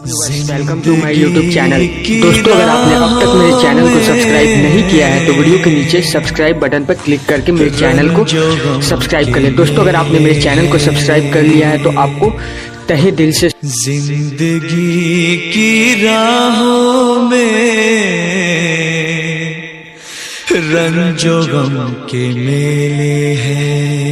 Viewers, welcome to my YouTube channel. दोस्तों, अगर आपने अब तक मेरे चैनल को सब्सक्राइब नहीं किया है तो वीडियो के नीचे सब्सक्राइब बटन पर क्लिक करके मेरे चैनल को सब्सक्राइब कर लें। दोस्तों, अगर आपने मेरे चैनल को सब्सक्राइब कर लिया है तो आपको तहे दिल से जिंदगी की राहों में रंजो गम के मेले हैं।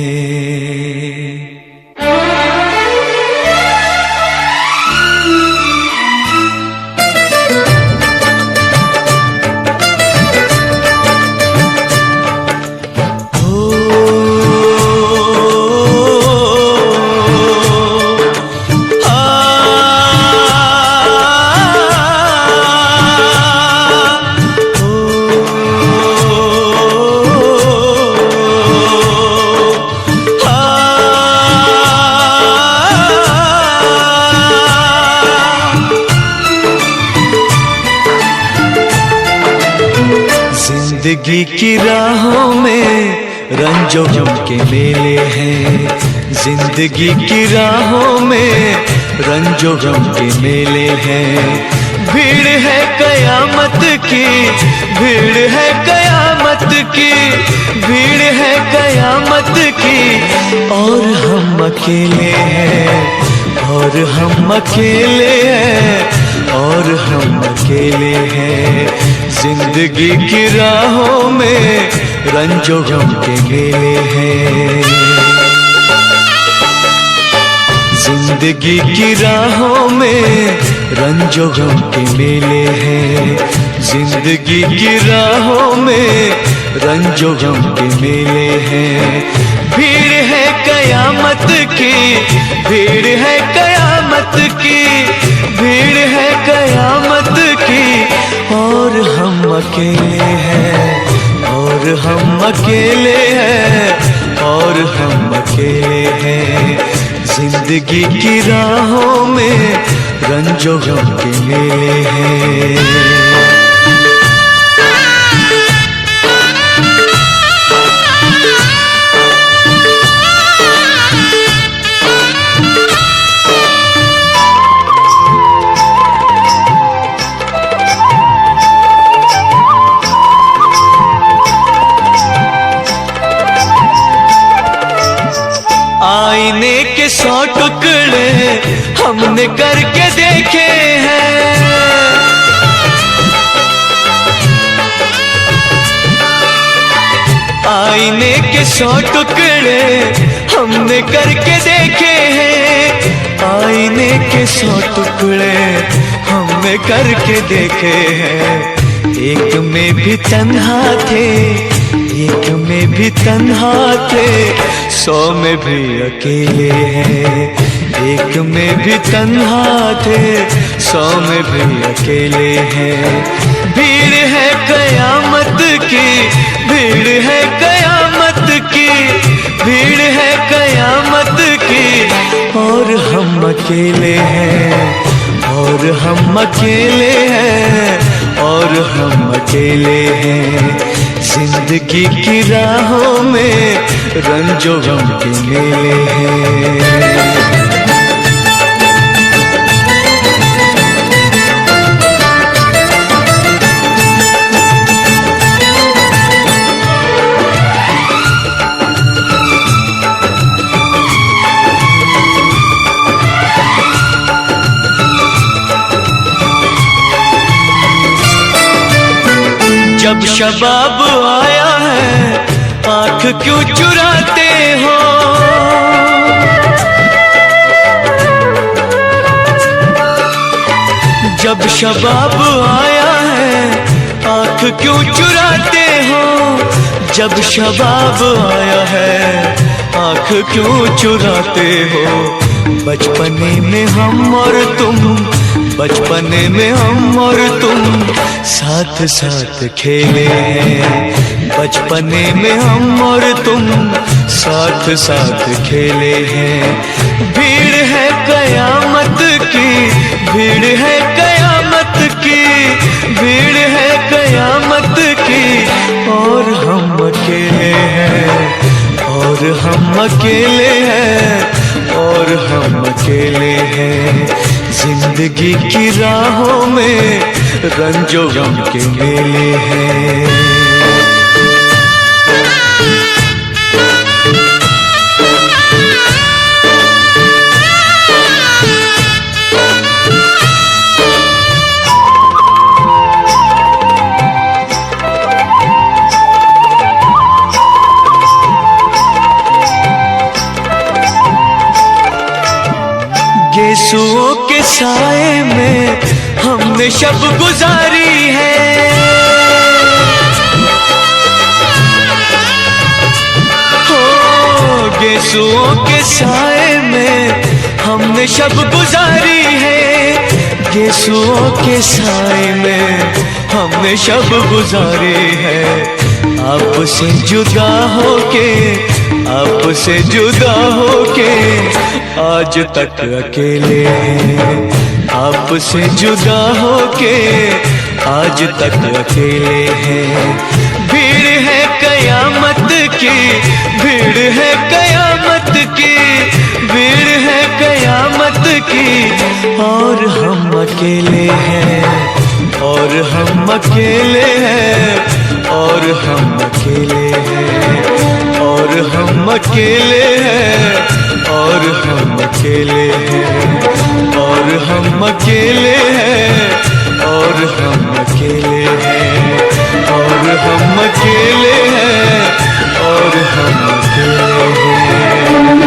जिंदगी की राहों में रंजो गम के मेले हैं। जिंदगी की राहों में रंजो गम के मेले हैं। भीड़ है कयामत की, भीड़ है कयामत की, भीड़ है कयामत की। और हम अकेले हैं, और हम अकेले हैं, और हम अकेले हैं। जिंदगी की राहों में रंजो गम के मेले हैं। जिंदगी की राहों में रंजो गम के मेले हैं। जिंदगी की राहों में रंजो गम के मेले हैं। भीड़ है कयामत की, भीड़ है कयामत की, भीड़ है कयामत की। और हम अकेले हैं, और हम अकेले हैं, और हम अकेले हैं। जिंदगी की राहों में रंजो गम के मेले हैं। आईने के 100 टुकड़े हमने करके देखे हैं। आईने के 100 टुकड़े हमने करके देखे हैं। आईने के 100 टुकड़े हमने करके देखे हैं। एक में भी तन्हा थे, एक में भी तन्हा थे, 100 में भी अकेले हैं। एक में भी तन्हा थे, 100 में भी अकेले हैं। भीड़ है कयामत की, भीड़ है कयामत की, भीड़ है कयामत की। और हम अकेले हैं, और हम अकेले हैं, और हम अकेले हैं। जिंदगी की राहों में रंजो गम के मेले हैं। जब शबाब आया है आँख क्यों चुराते हो। जब शबाब आया है आँख क्यों चुराते हो। जब शबाब आया है आँख क्यों चुराते हो। बचपने में हम और तुम, बचपने में हम और तुम साथ साथ खेले हैं। बचपने में हम और तुम साथ साथ खेले हैं। भीड़ है कयामत की, भीड़ है कयामत की, भीड़ है कयामत की। और हम अकेले हैं, और हम अकेले हैं, और हम अकेले हैं। जिंदगी की राहों में रंजो गम के मेले हैं। गेसुओं के साए में हमने शब गुजारी है। हो गेसुओं के साए में हमने शब गुजारी है। गेसुओं के साए में हमने शब गुजारी है। आपसे जुदा होके, आपसे जुदा होके आज तक अकेले हैं। आपसे जुदा होके आज तक अकेले हैं। भीड़ है कयामत की, भीड़ है कयामत की, भीड़ है कयामत की, और हम अकेले हैं, और हम अकेले हैं, और हम अकेले हैं, और हम अकेले हैं, और हम अकेले हैं, और हम अकेले हैं, और हम अकेले हैं, और हम अकेले हैं, और हम अकेले हैं।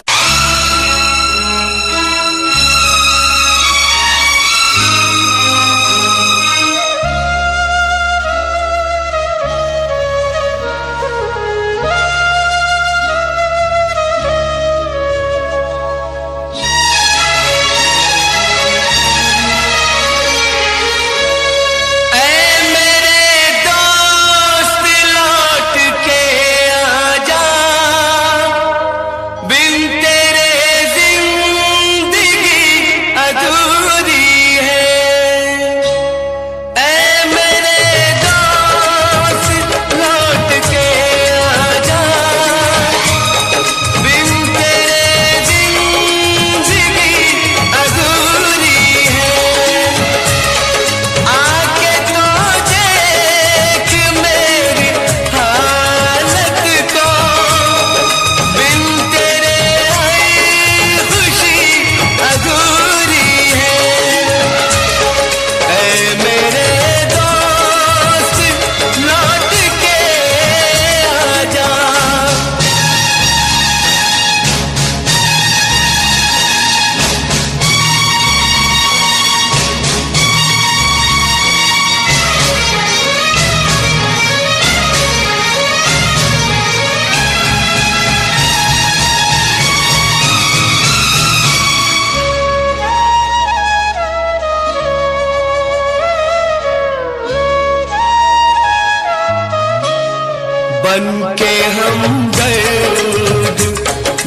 बन के हम दर्द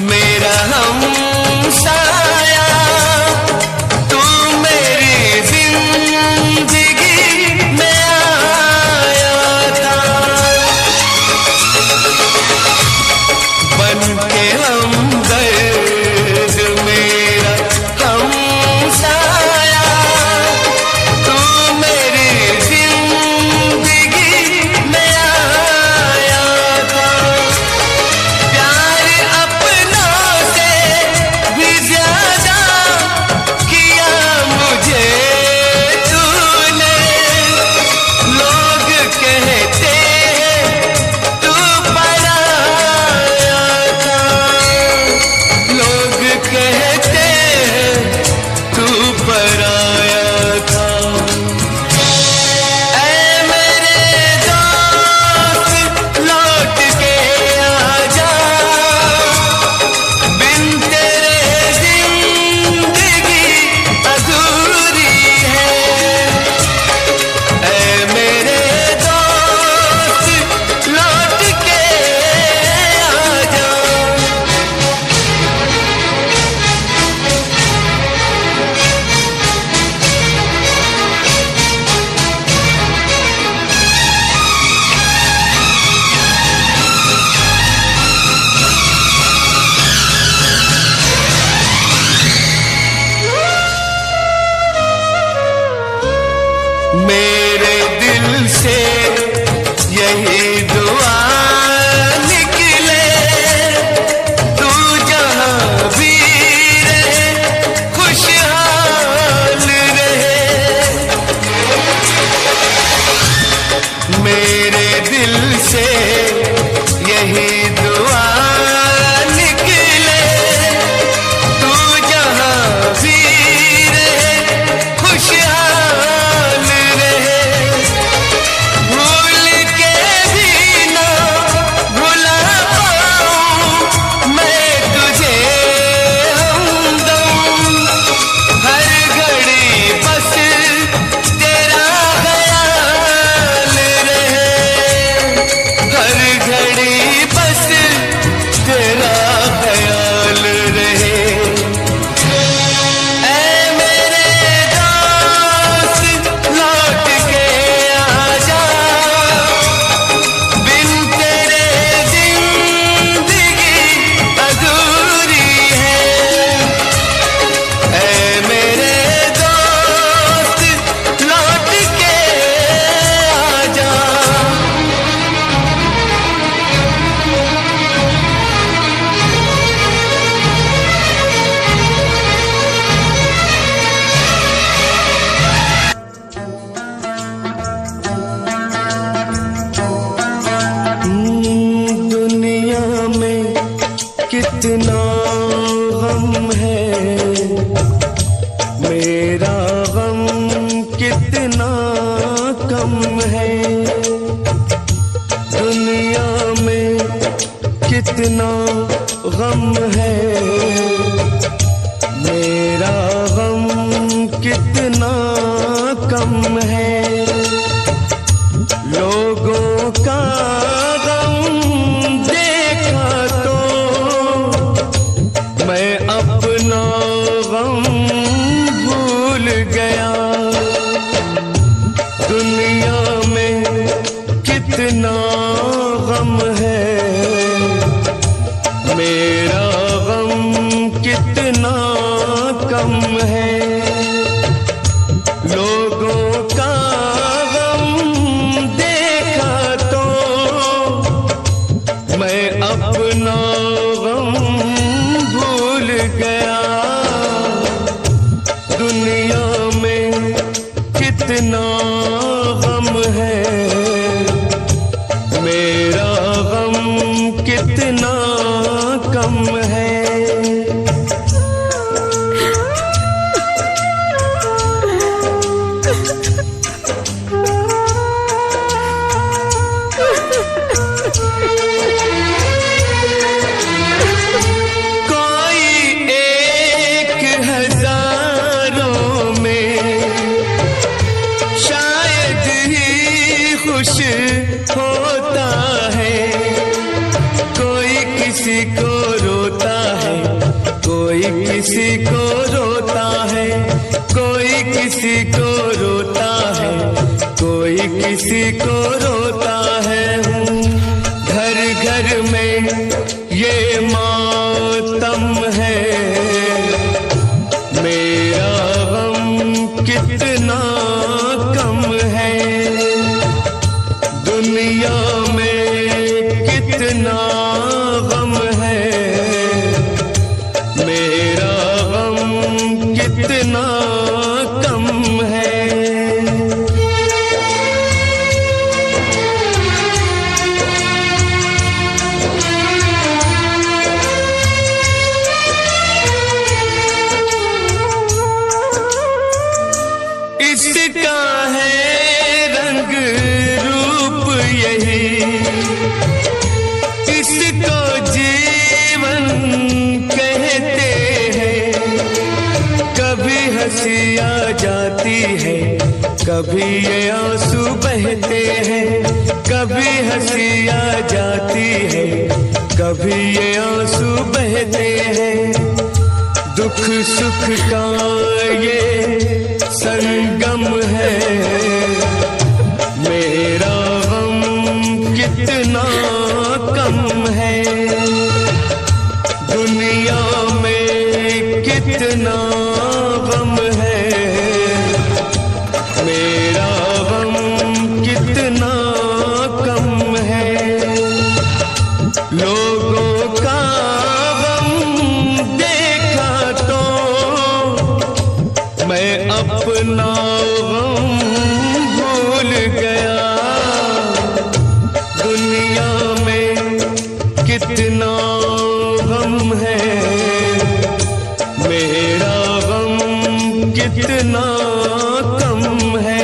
मेरा हम साया, तू मेरी जिंदगी में आया था। बन के हम दर्द मेरा हम साया, तू मेरी जिंदगी में आया था। प्यार अपनों से मेरे दिल से यही दुआ निकले, तू जहां भी रहे खुशहाल रहे। मेरे दिल से यही दुआ निकले, तू जहां भी रहे खुशहाल रहे। भूल के भी ना भुला पाऊं मैं तुझे हमदम, हर घड़ी बस तेरा ख्याल रहे, हर घड़ी बस तेरा ख्याल रहे। ऐ मेरे दोस्त लौट के आजा, बिन तेरे जिंदगी अधूरी है। ऐ मेरे दोस्त लौट के आजा। दुनिया में कितना गम है, मेरा गम कितना कम है। दुनिया में कितना गम है, मेरा गम कितना कम है। लोगों का गम देखा तो मैं अपना गम भूल गया। दुनिया में कितना गम है, मेरा गम कितना कम है। लोगों का देखा तो मैं अपना गम भूल गया। दुनिया में कितना गम है, मेरा गम कितना कम है। खुश होता है, कोई किसी को रोता है, कोई किसी को रोता है, कोई किसी को रोता है, कोई किसी को रोता है। घर घर में ये मातम है, मेरा गम कितना कम है। दुनिया में कितना गम है, मेरा गम कितना कम है। इसका है रंग रूप यही, इसको जीवन कहते हैं। कभी हंसी आ जाती है, कभी ये आंसू बहते हैं। कभी हंसी आ जाती है, कभी ये आंसू बहते हैं। दुख सुख का ये संगम है, मेरा गम कितना कम है। दुनिया में कितना गम है, मेरा अपना गम भूल गया। दुनिया में कितना गम है, मेरा गम कितना कम है।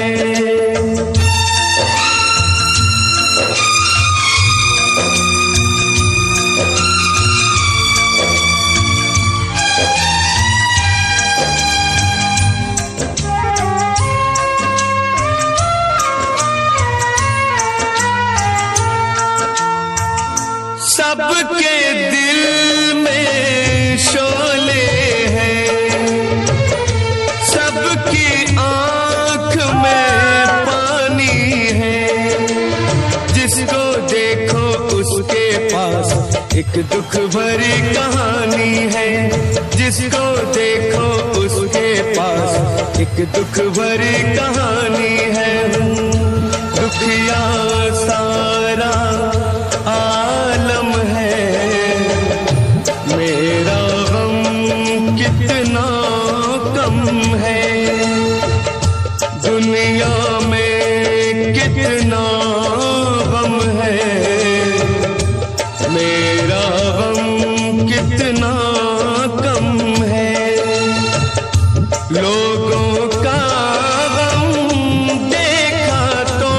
सबके दिल में शोले हैं, सबकी आंख में पानी है। जिसको देखो उसके पास एक दुख भरी कहानी है। जिसको देखो उसके पास एक दुख भरी कहानी है। दुखिया सारा आलम है, मेरा गम कितना कम है। दुनिया में कितना गम है, मेरा गम कितना कम है। लोगों का गम देखा तो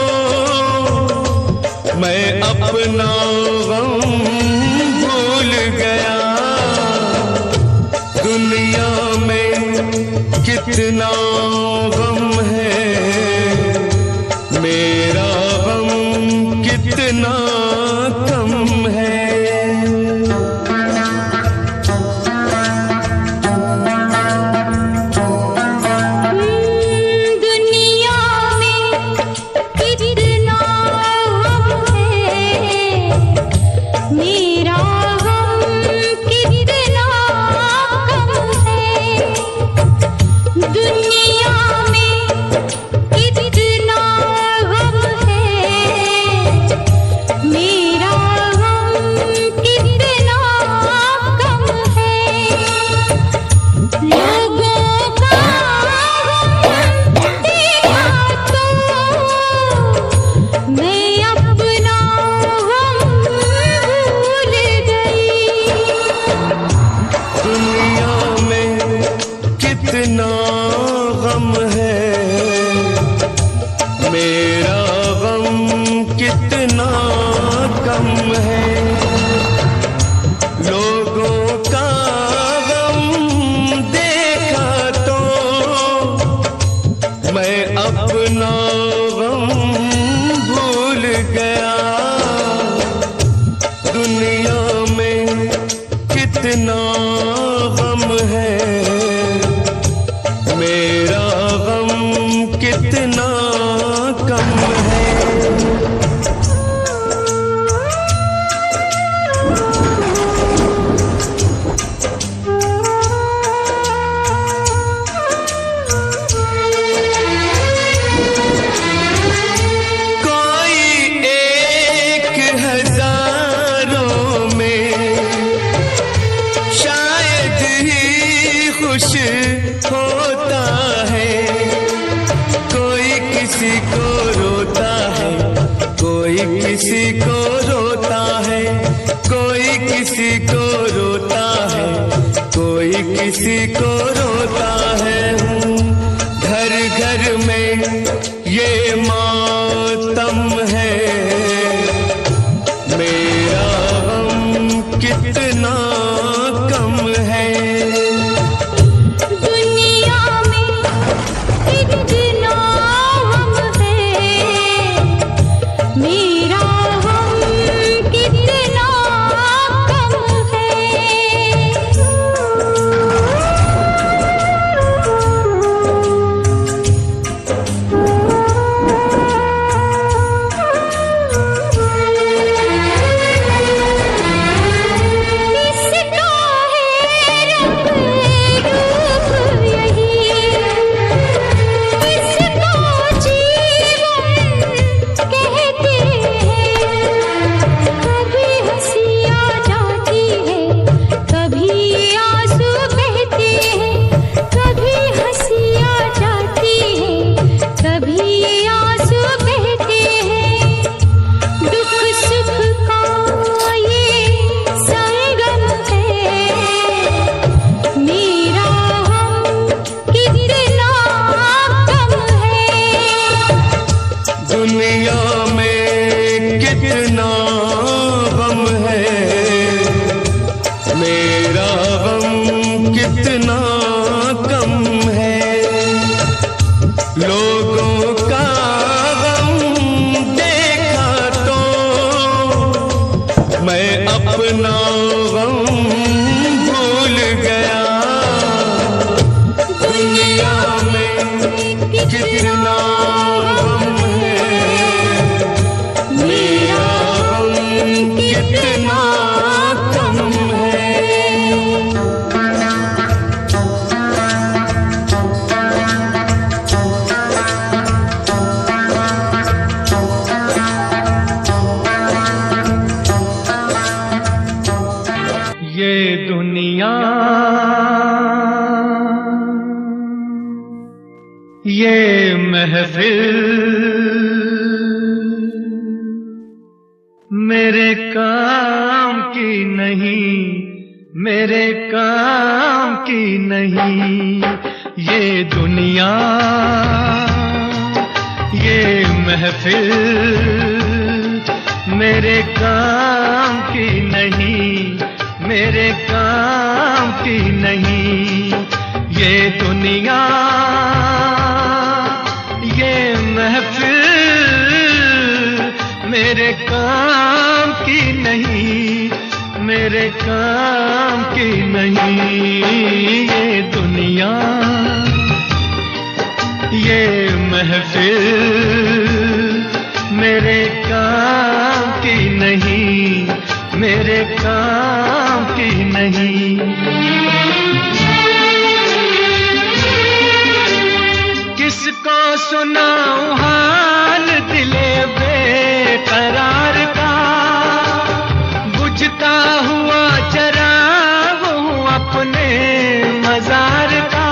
मैं अपना गम भूल गया। दुनिया में कितना गम है, मेरा गम कितना कम है। कितना गम है, मेरा गम कितना कम है। लोगों का गम देखा तो मैं अपना गम भूल गया। दुनिया में कितना गम है, मेरा गम कितना कम है। कोई एक हजारों में शायद ही खुश होता है। कोई किसी को रोता है, कोई किसी को रोता है। कोई किसी को रोता है, कोई किसी को रोता है। घर घर में ये मातम है, मेरा गम कितना कम है। दुनिया में कितना गम है, मेरा गम कितना कम है। लोगों का गम देखा तो मैं अपना गम भूल गया। दुनिया में कितना गम है, मेरा गम कितना कम है। ये दुनिया, ये महफिल मेरे काम की नहीं, मेरे काम की नहीं। ये दुनिया, ये महफिल मेरे काम की नहीं, मेरे काम की नहीं। ये दुनिया, ये महफिल मेरे काम की नहीं, मेरे काम की नहीं। ये दुनिया, ये महफिल मेरे काम की नहीं, मेरे काम की नहीं। किसको सुनाऊं हाल दिले बेकरार का, बुझता हुआ चराग हूँ अपने मजार का।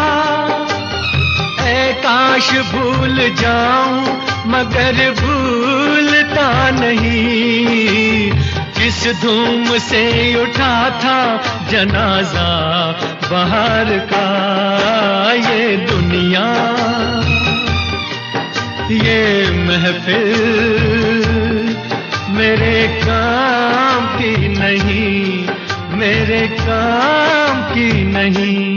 ऐ काश भूल जाऊं मगर भूलता नहीं, जिस धूम से उठा था जनाजा बाहर का। ये दुनिया, ये महफिल मेरे काम की नहीं, मेरे काम की नहीं।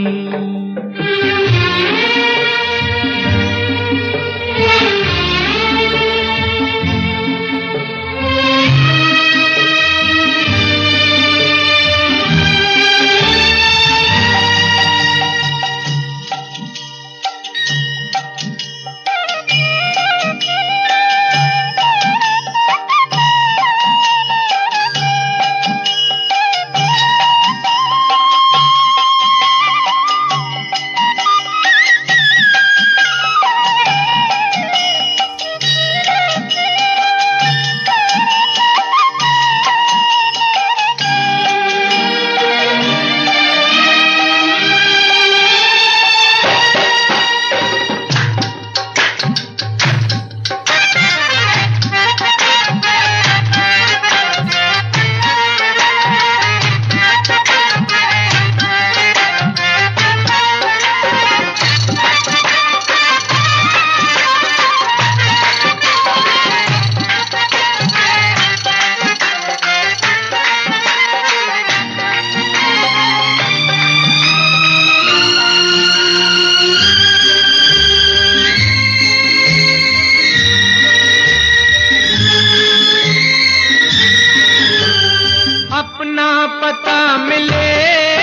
अपना पता मिले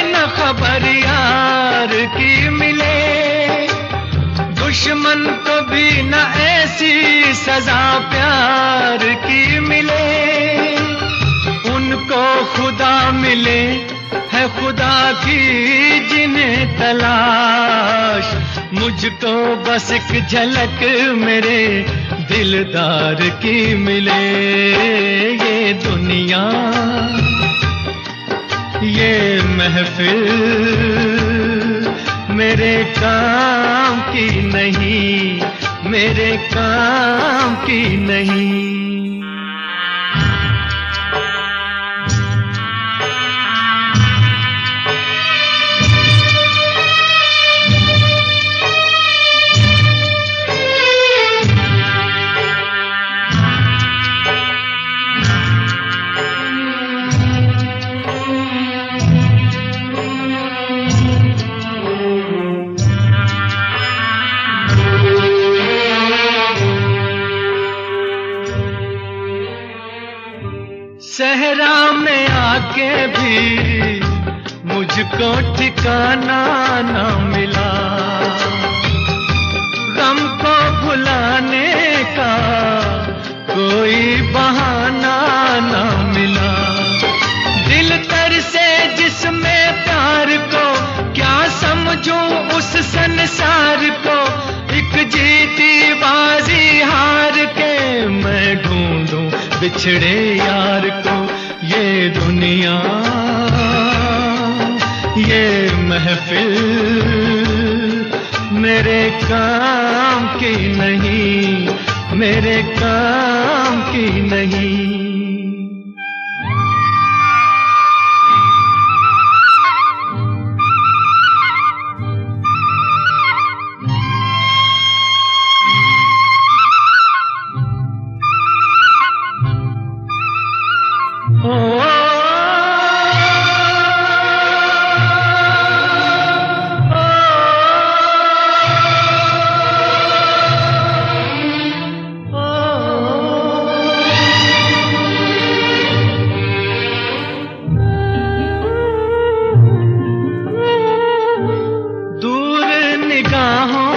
न खबर यार की मिले, दुश्मन को भी न ऐसी सजा प्यार की मिले। उनको खुदा मिले है खुदा की जिन्हें तलाश, मुझको बस एक झलक मेरे दिलदार की मिले। ये दुनिया, ये महफिल मेरे काम की नहीं, मेरे काम की नहीं। सहरा में आके भी मुझको ठिकाना ना मिला, गम को भुलाने का कोई बहाना ना मिला। दिल तर से जिसमें प्यार को क्या समझूं उस संसार को, एक जीती बाजी हार के मैं ढूंढूं बिछड़े यार को। ये दुनिया ये महफिल मेरे काम की नहीं, मेरे काम की नहीं।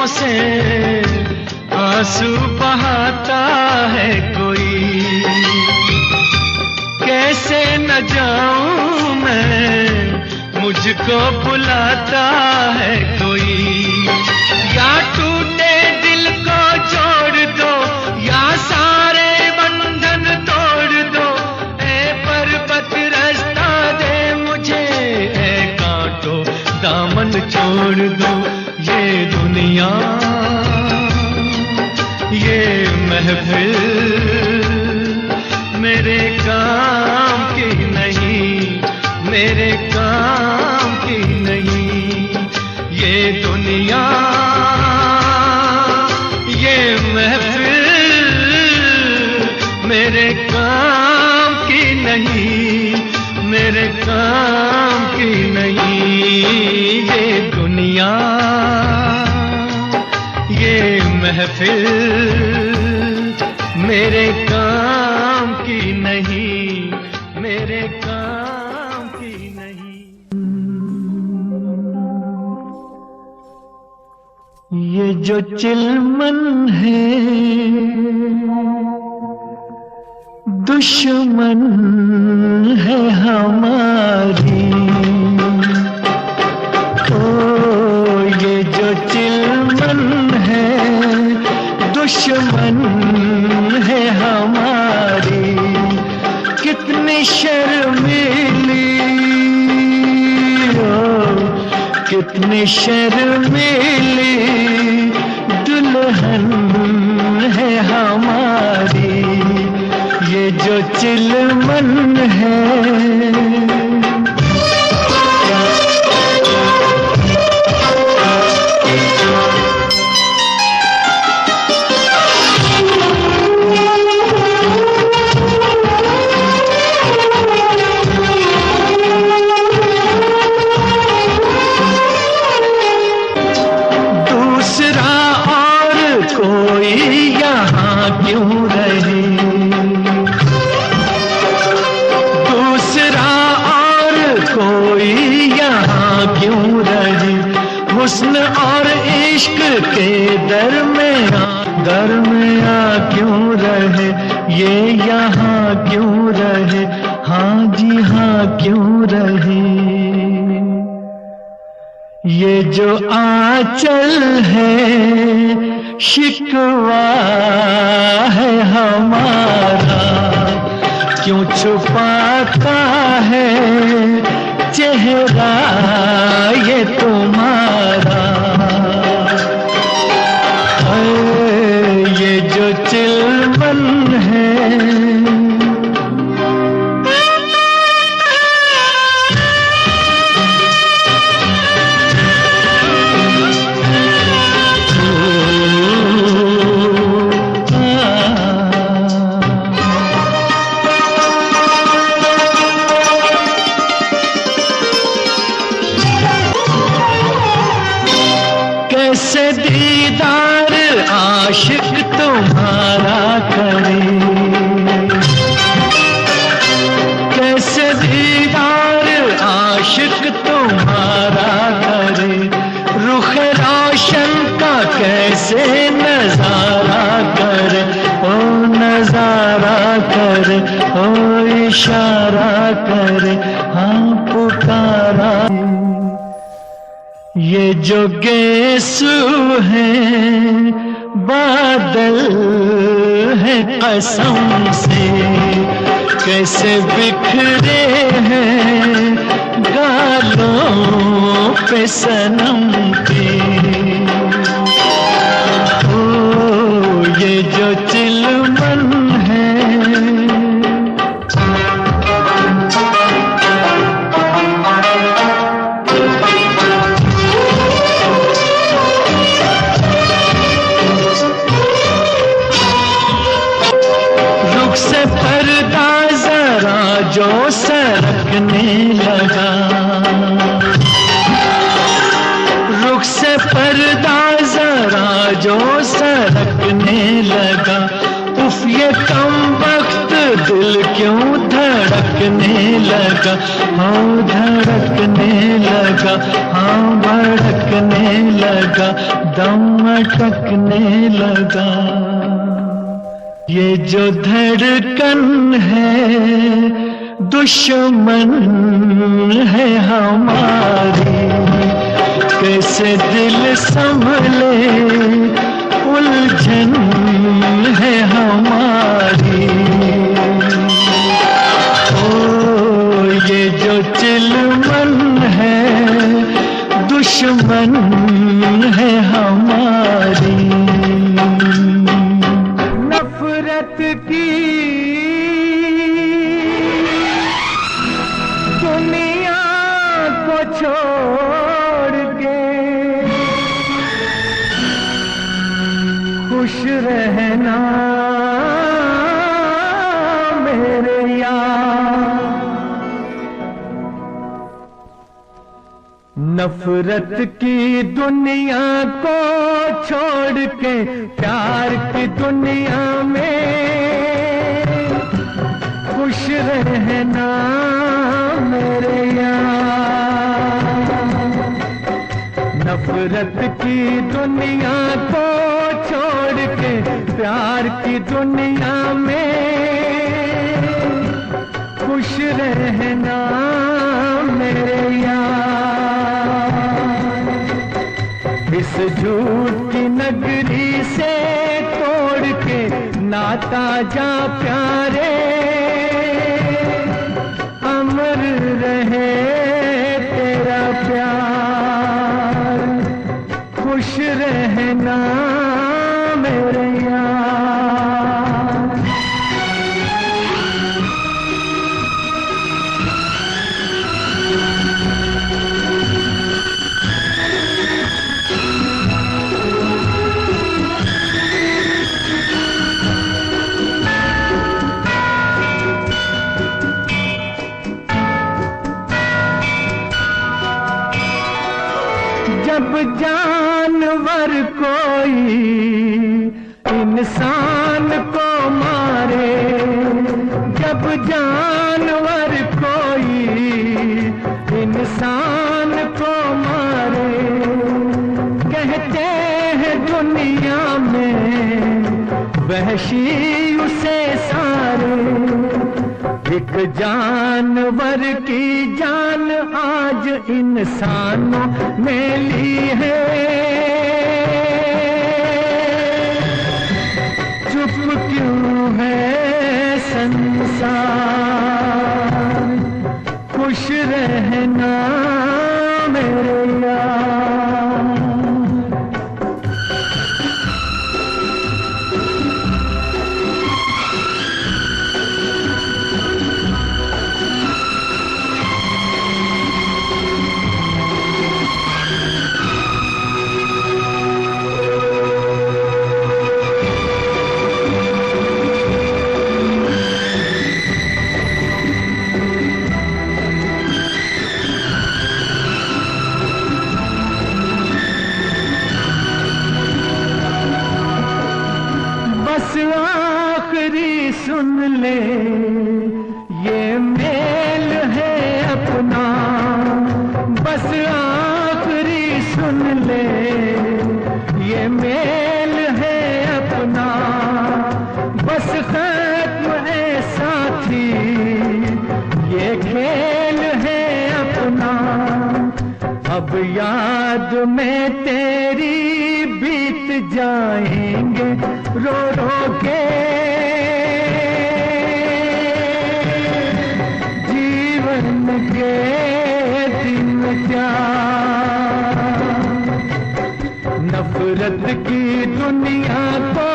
से आंसू बहाता है कोई, कैसे न जाऊं मैं, मुझको बुलाता है कोई। या टूटे दिल को जोड़ दो या सारे बंधन तोड़ दो, ए पर्वत रास्ता दे मुझे, ए कांटो दामन छोड़ दो। ये दुनिया ये महफिल मेरे काम की नहीं, मेरे काम की नहीं। ये दुनिया ये महफिल मेरे काम की नहीं, मेरे काम की नहीं। ये दुनिया ये महफिल मेरे काम की नहीं, मेरे काम की नहीं। ये जो चिलमन है दुश्मन है हमारी, ये जो चिलमन है दुश्मन है हमारी। कितनी शर्मीली कितनी शर्मीली दुल्हन है हमारी, ये जो चिलमन है। क्यों रहे दूसरा और कोई यहाँ क्यों रहे, हुस्न और इश्क के दरमियाँ क्यों रहे, ये यहाँ क्यों रहे, हाँ जी हाँ क्यों रहे। ये जो आंचल है शिकवा है हमारा, क्यों छुपाता है चेहरा ये तुम्हारा। ये जो चिलमन है कैसे दीदार आशिक तुम्हारा करे, से नजारा कर, ओ नजारा कर, ओ इशारा कर, हाँ पुकारा। ये जो गेसू है बादल है कसम से, कैसे बिखरे हैं गालों पे सनम के। ओ ये जो चिलमन है, रुख से पर्दा जरा जो सरकने लगा, रुख से पर्दा जरा जो सरकने लगा, उफ ये कम वक्त दिल क्यों धड़कने लगा, हाँ धड़कने लगा, हाँ भड़कने लगा, दम अटकने लगा। ये जो धड़कन है दुश्मन है हमारी, कैसे दिल संभले उलझन है हमारी। ओ ये जो चिलमन है दुश्मन है हमारी। नफरत की दुनिया को छोड़ के खुश रहना मेरे यार। नफरत की दुनिया को छोड़ के प्यार की दुनिया में खुश रहना मेरे यार। नफरत की दुनिया को छोड़ के प्यार की दुनिया में खुश रहना मेरे यार। इस झूठ की नगरी से तोड़ के नाता जा प्यारे, अमर रहे तेरा प्यार, खुश रहना मेरे यार। जब जानवर कोई इंसान को मारे, जब जानवर कोई इंसान को मारे, कहते हैं दुनिया में वहशी उसे सारे। एक जानवर की जान आज इंसानों ने ली है, चुप क्यों है संसार, खुश रहना मेरे यार। बस आखिरी सुन ले ये मेल है अपना, बस आखिरी सुन ले ये मेल बस खत्म है साथी ये खेल है अपना, अब याद में तेरी बीत जाएंगे रो रो के जीवन के दिन क्या। नफरत की दुनिया को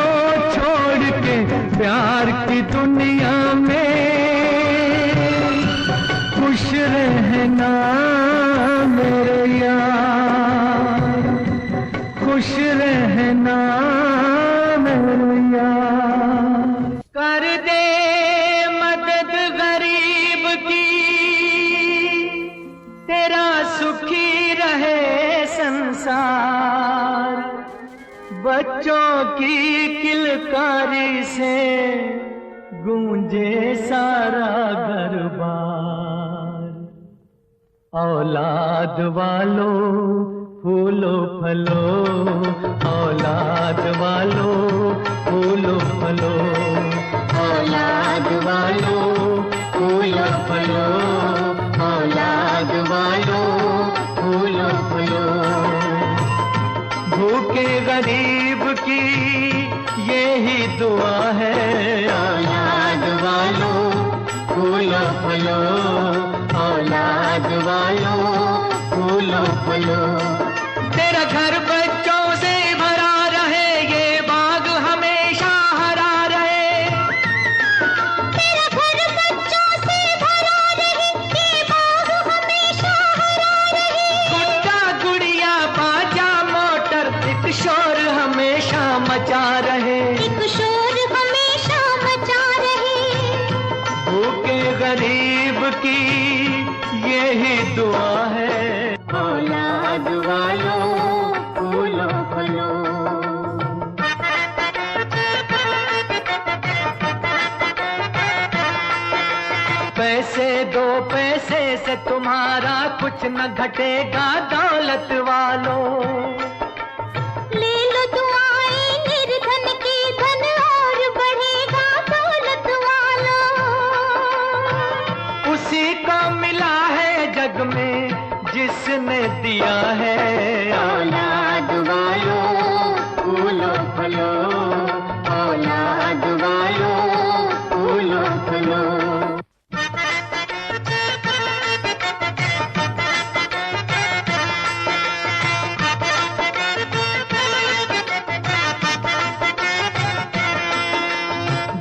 छोड़ के प्यार की दुनिया में खुश रहना मेरे यार, खुश रहना मेरे यार। कर दे मदद गरीब की, तेरा सुखी रहे संसार, बच्चों की किलकारी से गूंजे सारा घर-बार। औलाद वालों फूलो फलो, औलाद वालों फूलो फलो, औलाद वालों फूलो फलो, औलाद वालों फूलो फलो। भूखे गरीब की यही दुआ है, औलाद वालों फूलो फलो, औलाद वालों फूलो फलो। तेरा घर बच्चों से भरा रहे, ये बाग हमेशा हरा रहे। तेरा घर बच्चों से भरा रहे, ये बाग हमेशा हरा रहे। गुड्डा गुड़िया बाजा मोटर एक शोर हमेशा मचा रहे, एक शोर हमेशा मचा रहे। भूखे गरीब की यही दुआ है, औलाद वालों फूलो फलो। पैसे दो पैसे से तुम्हारा कुछ न घटेगा दौलत वालों। ले लो दुआएं निर्धन की, धन और बढ़ेगा दौलत वालों। उसी को मिला है जग में जिसने दिया है, औलाद वालों फूलो फलो, औलाद वालों फूलो फलो।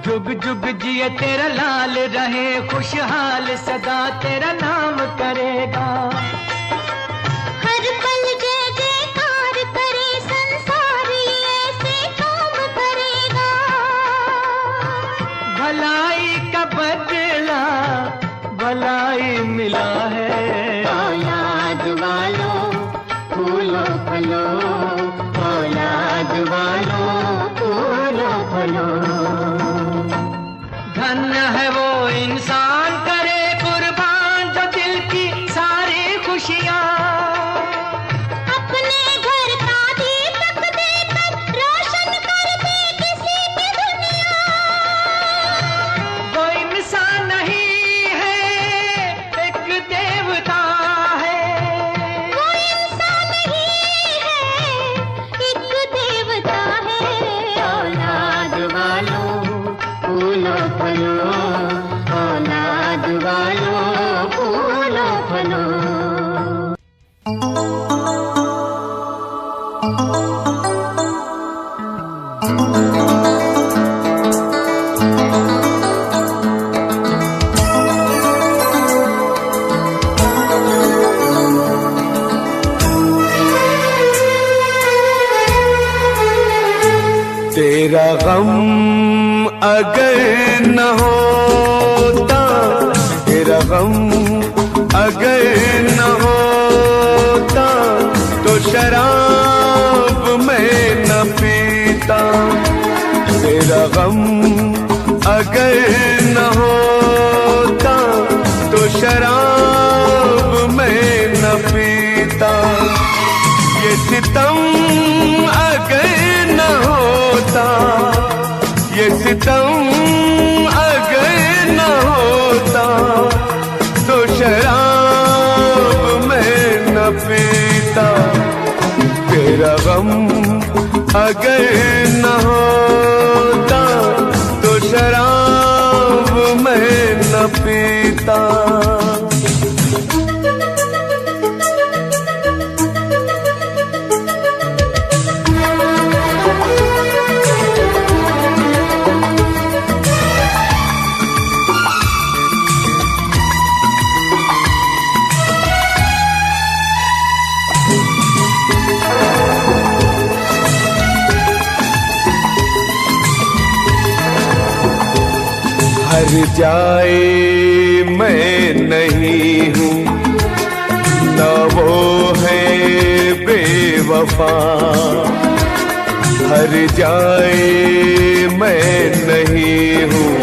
जुग जुग जिए तेरा लाल रहे, खुशहाल सदा तेरा नाम करेगा। हर पल जय जयकार करे संसार, ऐसे काम करेगा। भलाई का बदला भलाई मिला है, औलाद वालों फूलो फलो, औलाद वालों फूलो फलो। धन्य है वो इंसान करे कुर्बान जो दिल की सारी खुशियाँ अपने घर का दीपक देकर रोशन कर दे किसी की दुनिया। वो इंसान नहीं है एक देवता है, वो इंसान नहीं है एक देवता है। औलाद वालों फूलो फलो, औलाद वालों फूलो फलो। तेरा गम अगर न होता, तेरा गम अगर न होता, तो शराब मैं न पीता। तेरा गम अगर न होता, तो शराब मैं न पीता। ये सितम अगर न होता, ये ये सितम अगर न होता तो शराब मैं न पीता, तेरा गम अगर न होता तो शराब मैं न पीता। हर जाए मैं नहीं हूँ, न वो है बेवफा। हर जाए मैं नहीं हूँ,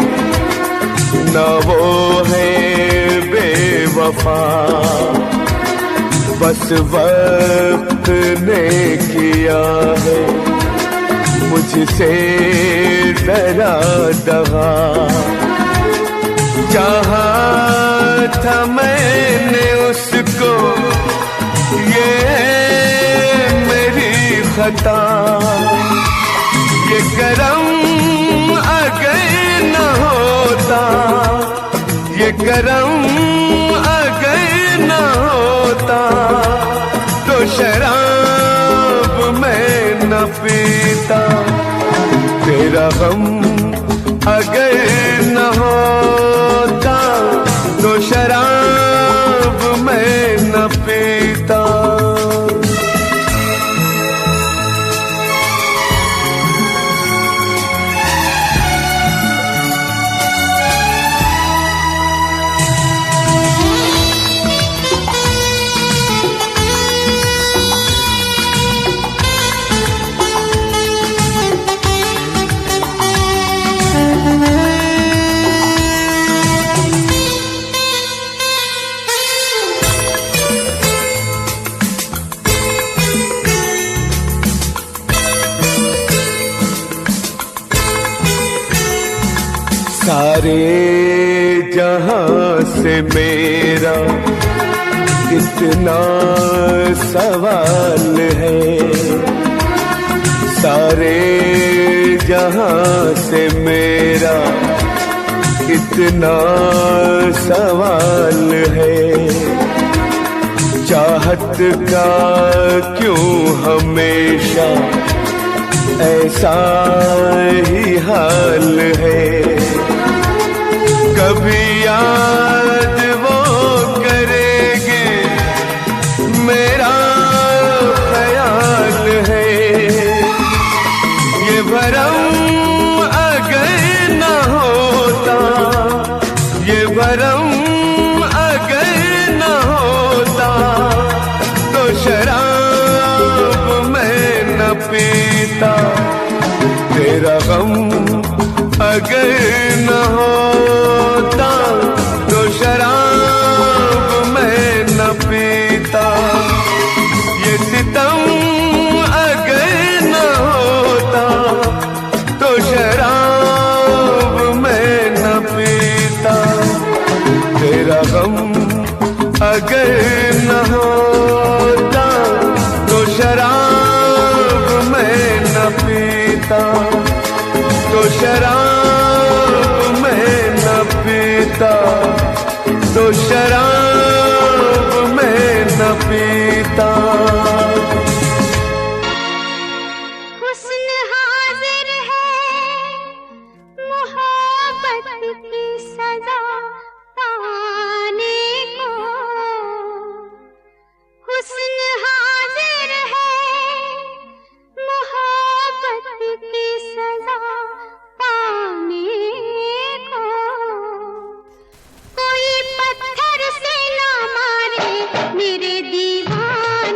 न वो है बेवफा। बस वक्त ने किया है मुझसे डरा दगा। चाहा था मैंने उसको, ये मेरी खता। ये करम अगर न होता, ये करम अगर न होता तो शराब मैं न पीता। तेरा गम अगर न होता तो शराब मैं न पीता। सारे जहां से मेरा इतना सवाल है। सारे जहां से मेरा इतना सवाल है। चाहत का क्यों हमेशा ऐसा ही हाल है। कभी याद वो करेंगे मेरा ख्याल है। ये भरम अगर न होता, ये भरम अगर न होता तो शराब मैं न पीता। तेरा गम अगर न होता तो शराब मैं न पीता। ये सितम अगर न होता तो शराब मैं न पीता। तेरा गम अगर न होता तो शराब मैं न पीता। तो शराब मैं न पीता। तो शराब मैं न पीता। हुस्न हाजिर है मोहब्बत की सजा पाने को। हुस्न हाजिर है मोहब्बत की सजा पाने को। कोई पत्थर से ना मारे मेरे दीवाने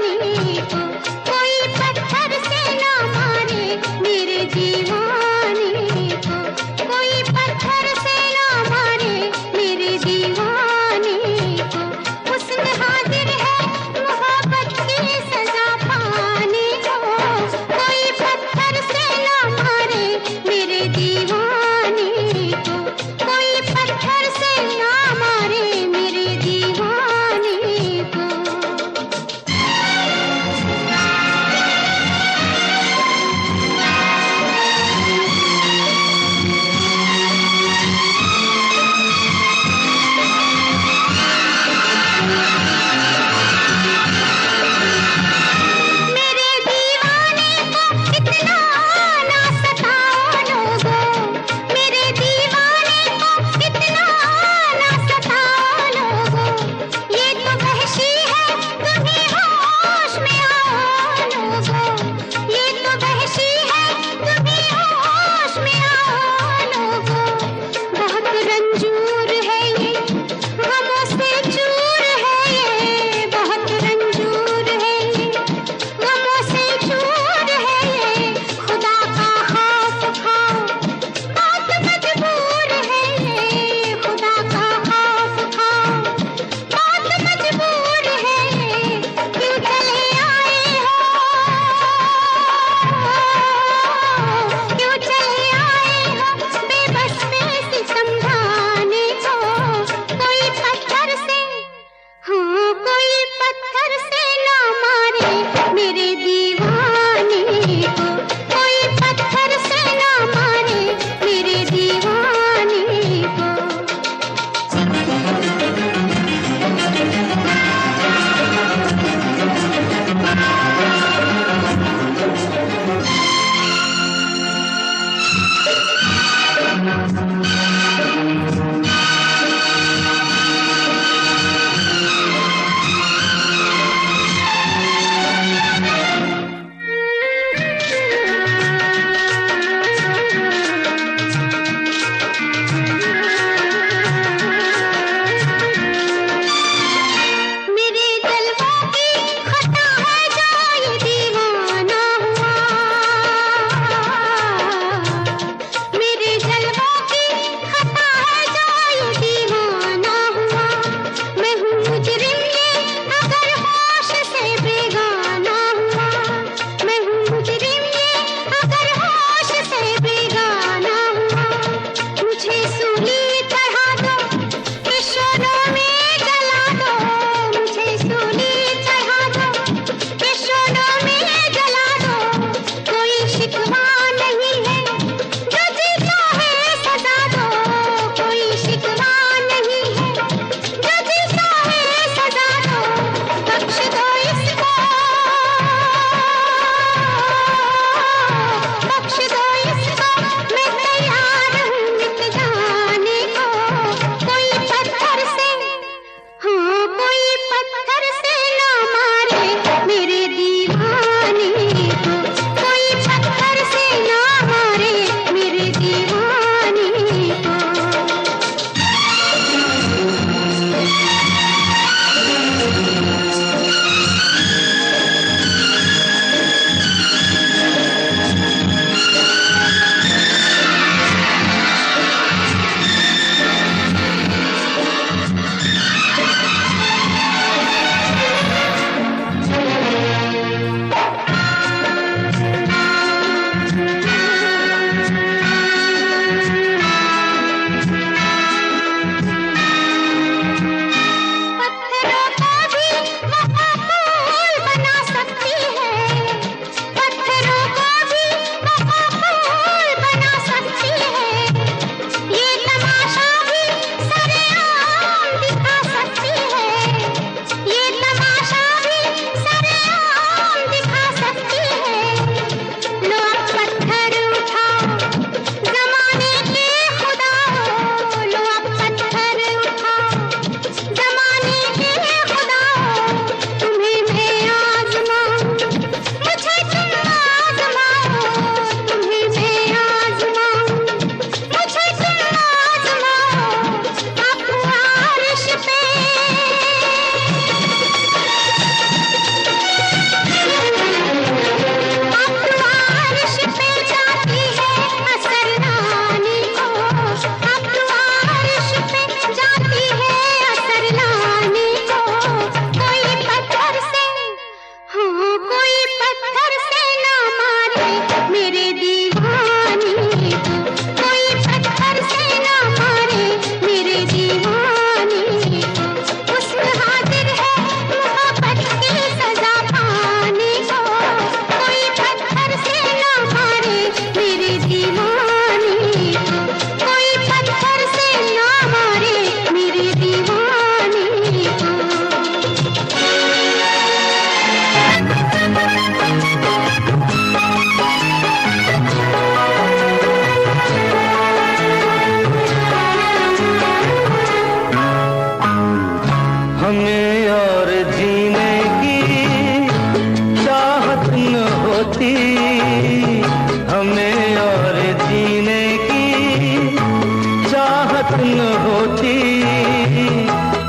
चाहत न होती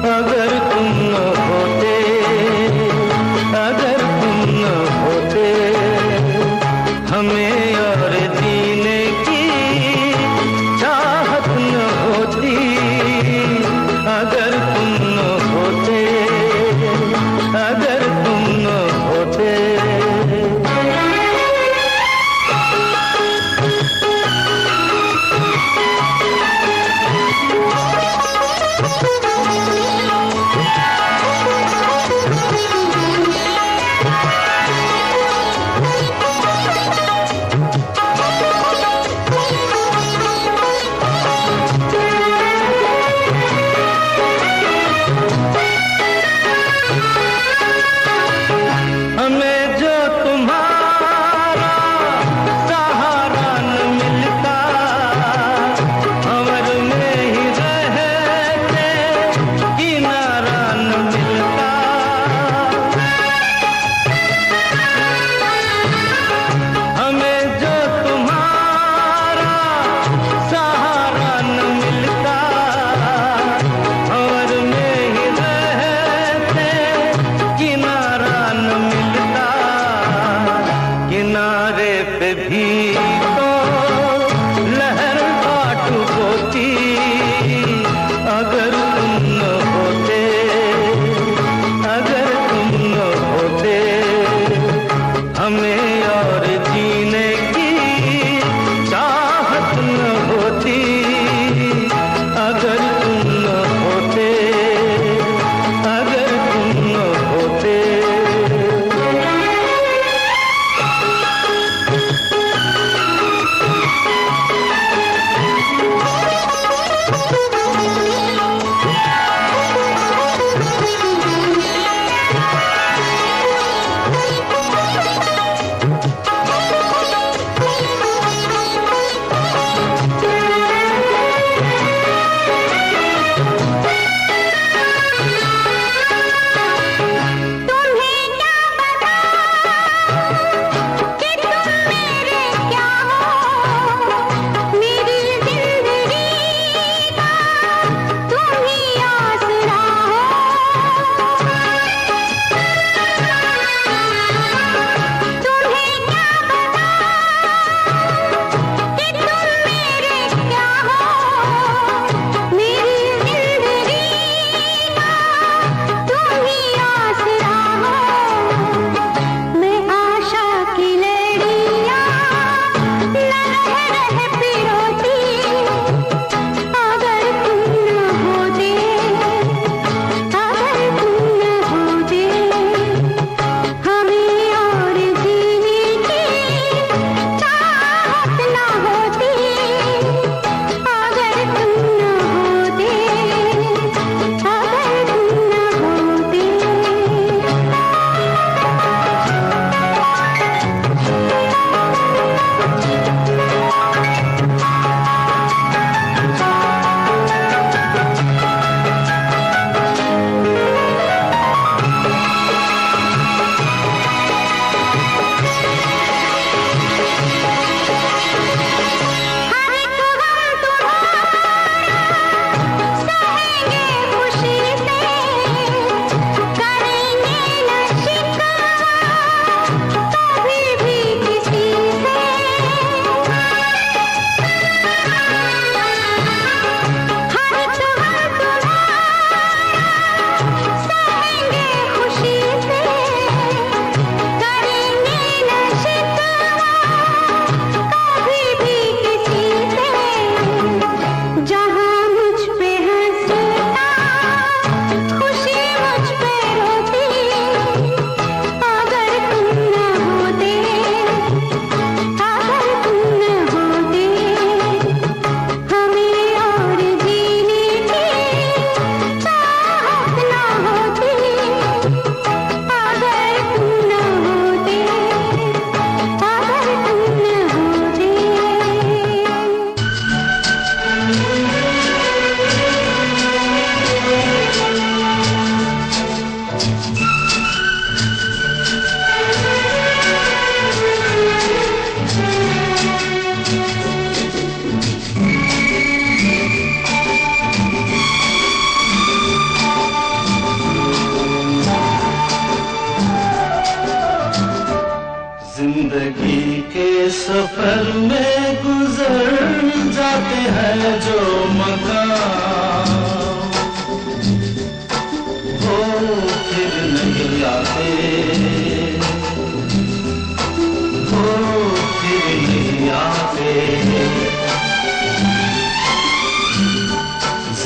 अगर तुम न होते, अगर तुम न होते हमें और जीने की चाहत न होती अगर तुम न होते, अगर तुम न होते।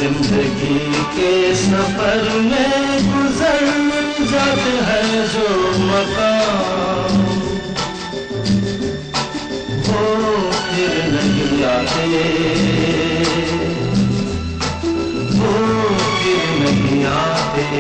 जिंदगी के सफर में गुजर जाते हैं जो मकाम, वो फिर नहीं आते, वो फिर नहीं आते।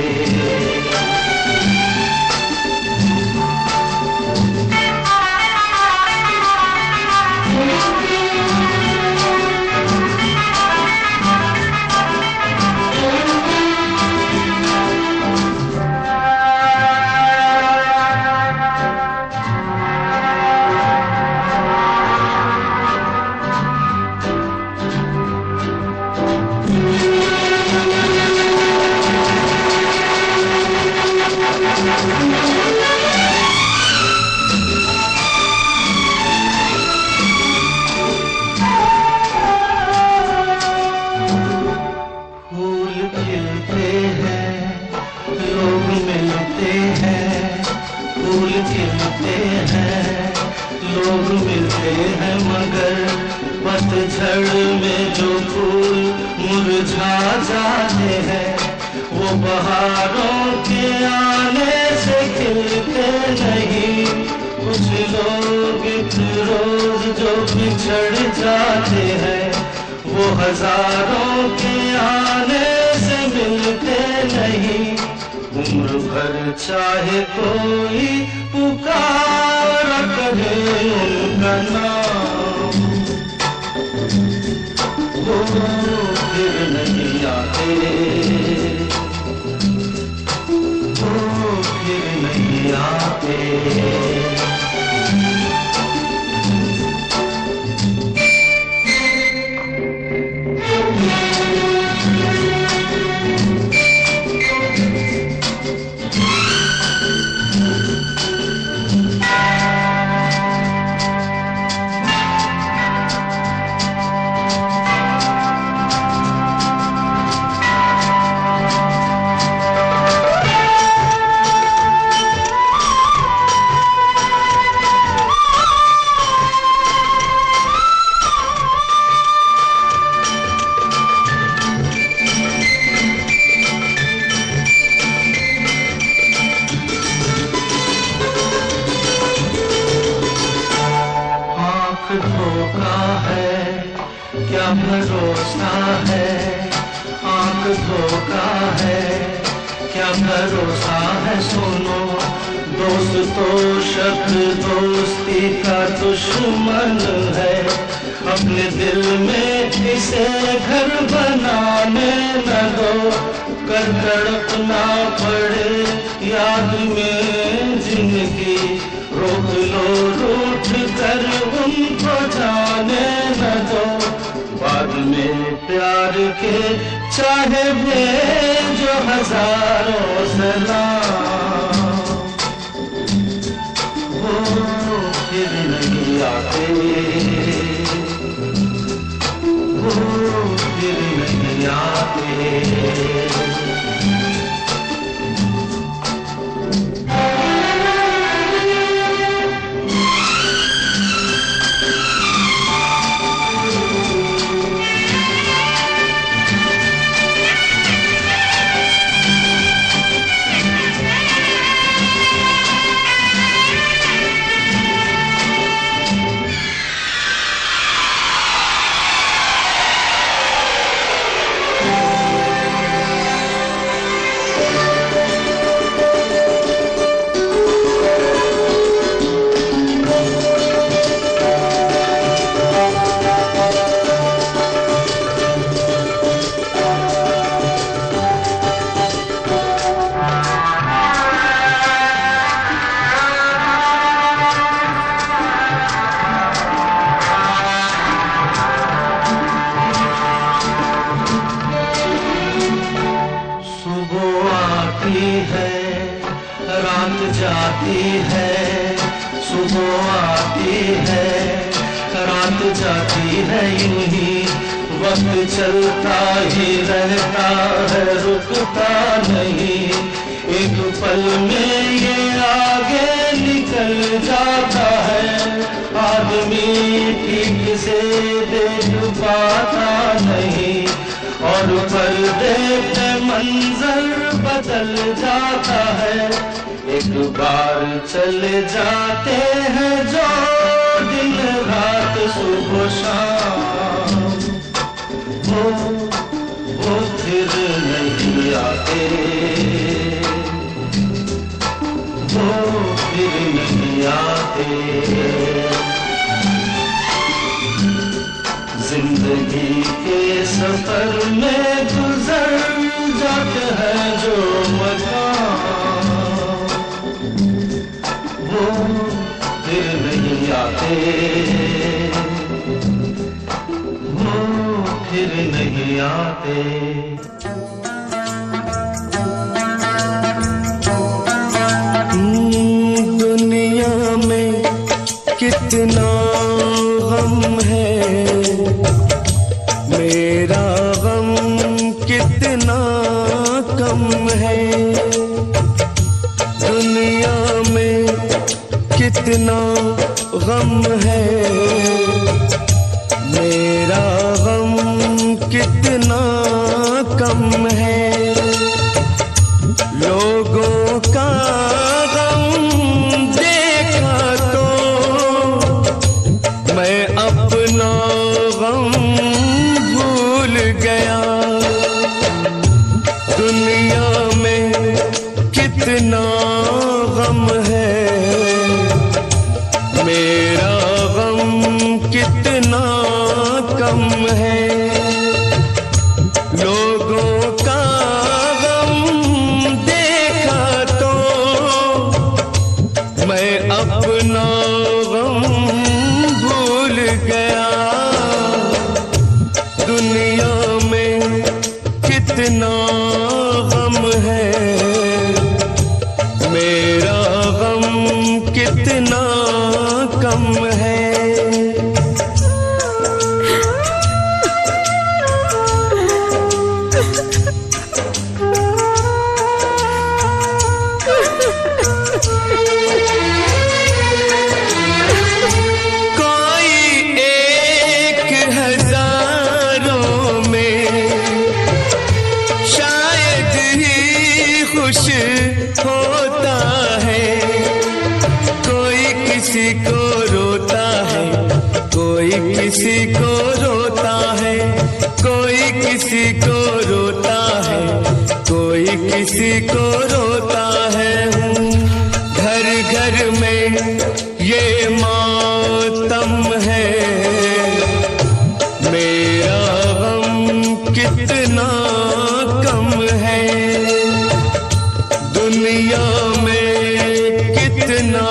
लोग मिलते हैं मगर पतझड़ में जो फूल मुरझा जाते हैं, वो बहारों के आने से खिलते नहीं। कुछ लोग एक रोज जो बिछड़ जाते हैं, वो हजारों के आने से मिलते नहीं। उम्र भर चाहे कोई पुकार करे उनका नाम, वो फिर नहीं आते, वो फिर नहीं आते। धोखा है क्या भरोसा है, आंख धोखा है क्या भरोसा है। सुनो दोस्त तो शक दोस्ती का दुश्मन है, अपने दिल में इसे घर बनाने न दो। कर तड़पना पड़े याद में जिंदगी, रोक लो रूठ कर उनको जाने न दो। बाद में प्यार के चाहे भेजो हजारों सलाम, वो फिर नहीं आते, वो फिर नहीं आते। रात जाती है, सुबह आती है, रात जाती है, यूं ही वक्त चलता ही रहता है, रुकता नहीं। एक पल में ये आगे निकल जाता है, आदमी ठीक से देख पाता नहीं। और पल मंजर बदल जाता है, एक बार चले जाते हैं जो दिन रात सुबह शाम, वो फिर नहीं आते, वो फिर नहीं आते। जिंदगी के सफर में गुजर जाते हैं जो मकाम, वो फिर नहीं आते, वो फिर नहीं आते। दुनिया में कितना गम है, मेरा गम कितना कम है। दुनिया में कितना गम है, मेरा गम कितना कम है। लोगों का गम देखा तो मैं अपना गम भूल गया। दुनिया में कितना गम है, मेरा गम कितना कम है। लोगों का गम देखा तो मैं अपना गम भूल गया। दुनिया में कितना गम है, मेरा गम कितना कम है। होता है कोई किसी को रोता है, कोई किसी को रोता है, कोई किसी को रोता है, कोई किसी को रोता है। घर घर में ये मातम है, मेरा गम कितना कम है। दुनिया में कितना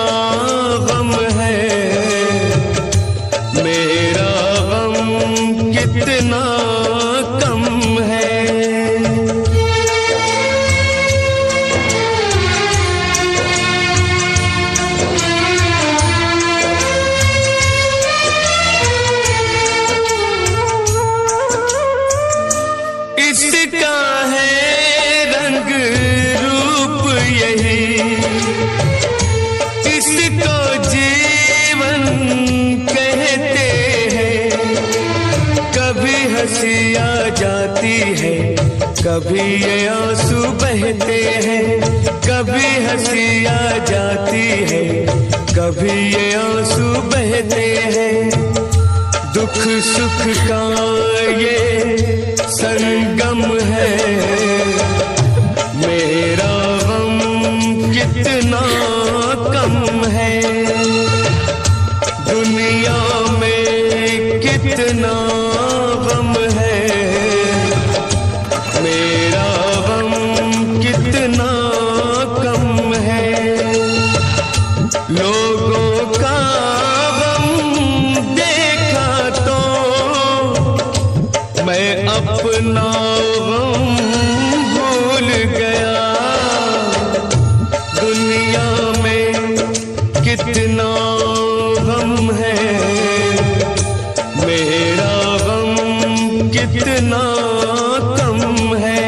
गम है, मेरा गम कितना कम है। इसका है रंग रूप यही, इसको जीवन कहते हैं। कभी हंसी आ जाती है, कभी ये आंसू बहते हैं। कभी हंसी आ जाती है, कभी ये आंसू बहते हैं। दुख सुख का ये संगम है, मेरा गम कितना कम है। दुनिया में कितना गम है, मेरा गम कितना कम है। लोगों का गम देखा तो मैं अपना गम भूल गया। दुनिया में कितना गम है, मेरा गम कितना कम है।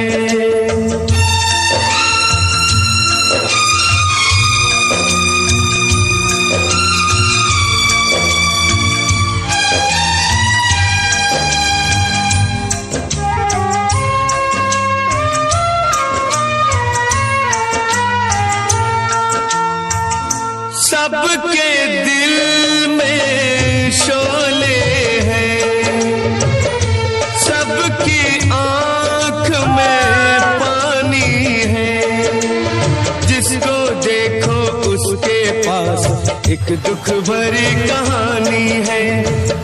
एक दुख भरी कहानी है,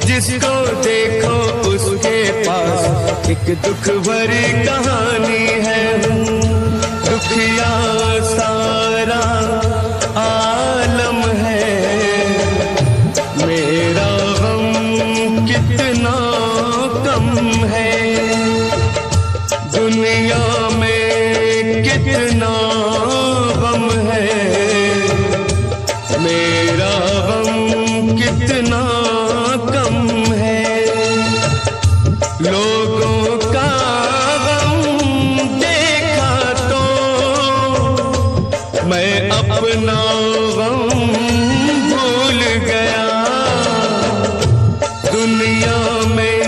जिसको देखो उसके पास एक दुख भरी कहानी है। दुखिया सारा आलम है, मेरा गम कितना कम है। दुनिया में कितना गम है, मेरा गम कितना कम है। लोगों का गम देखा तो मैं अपना गम भूल गया। दुनिया में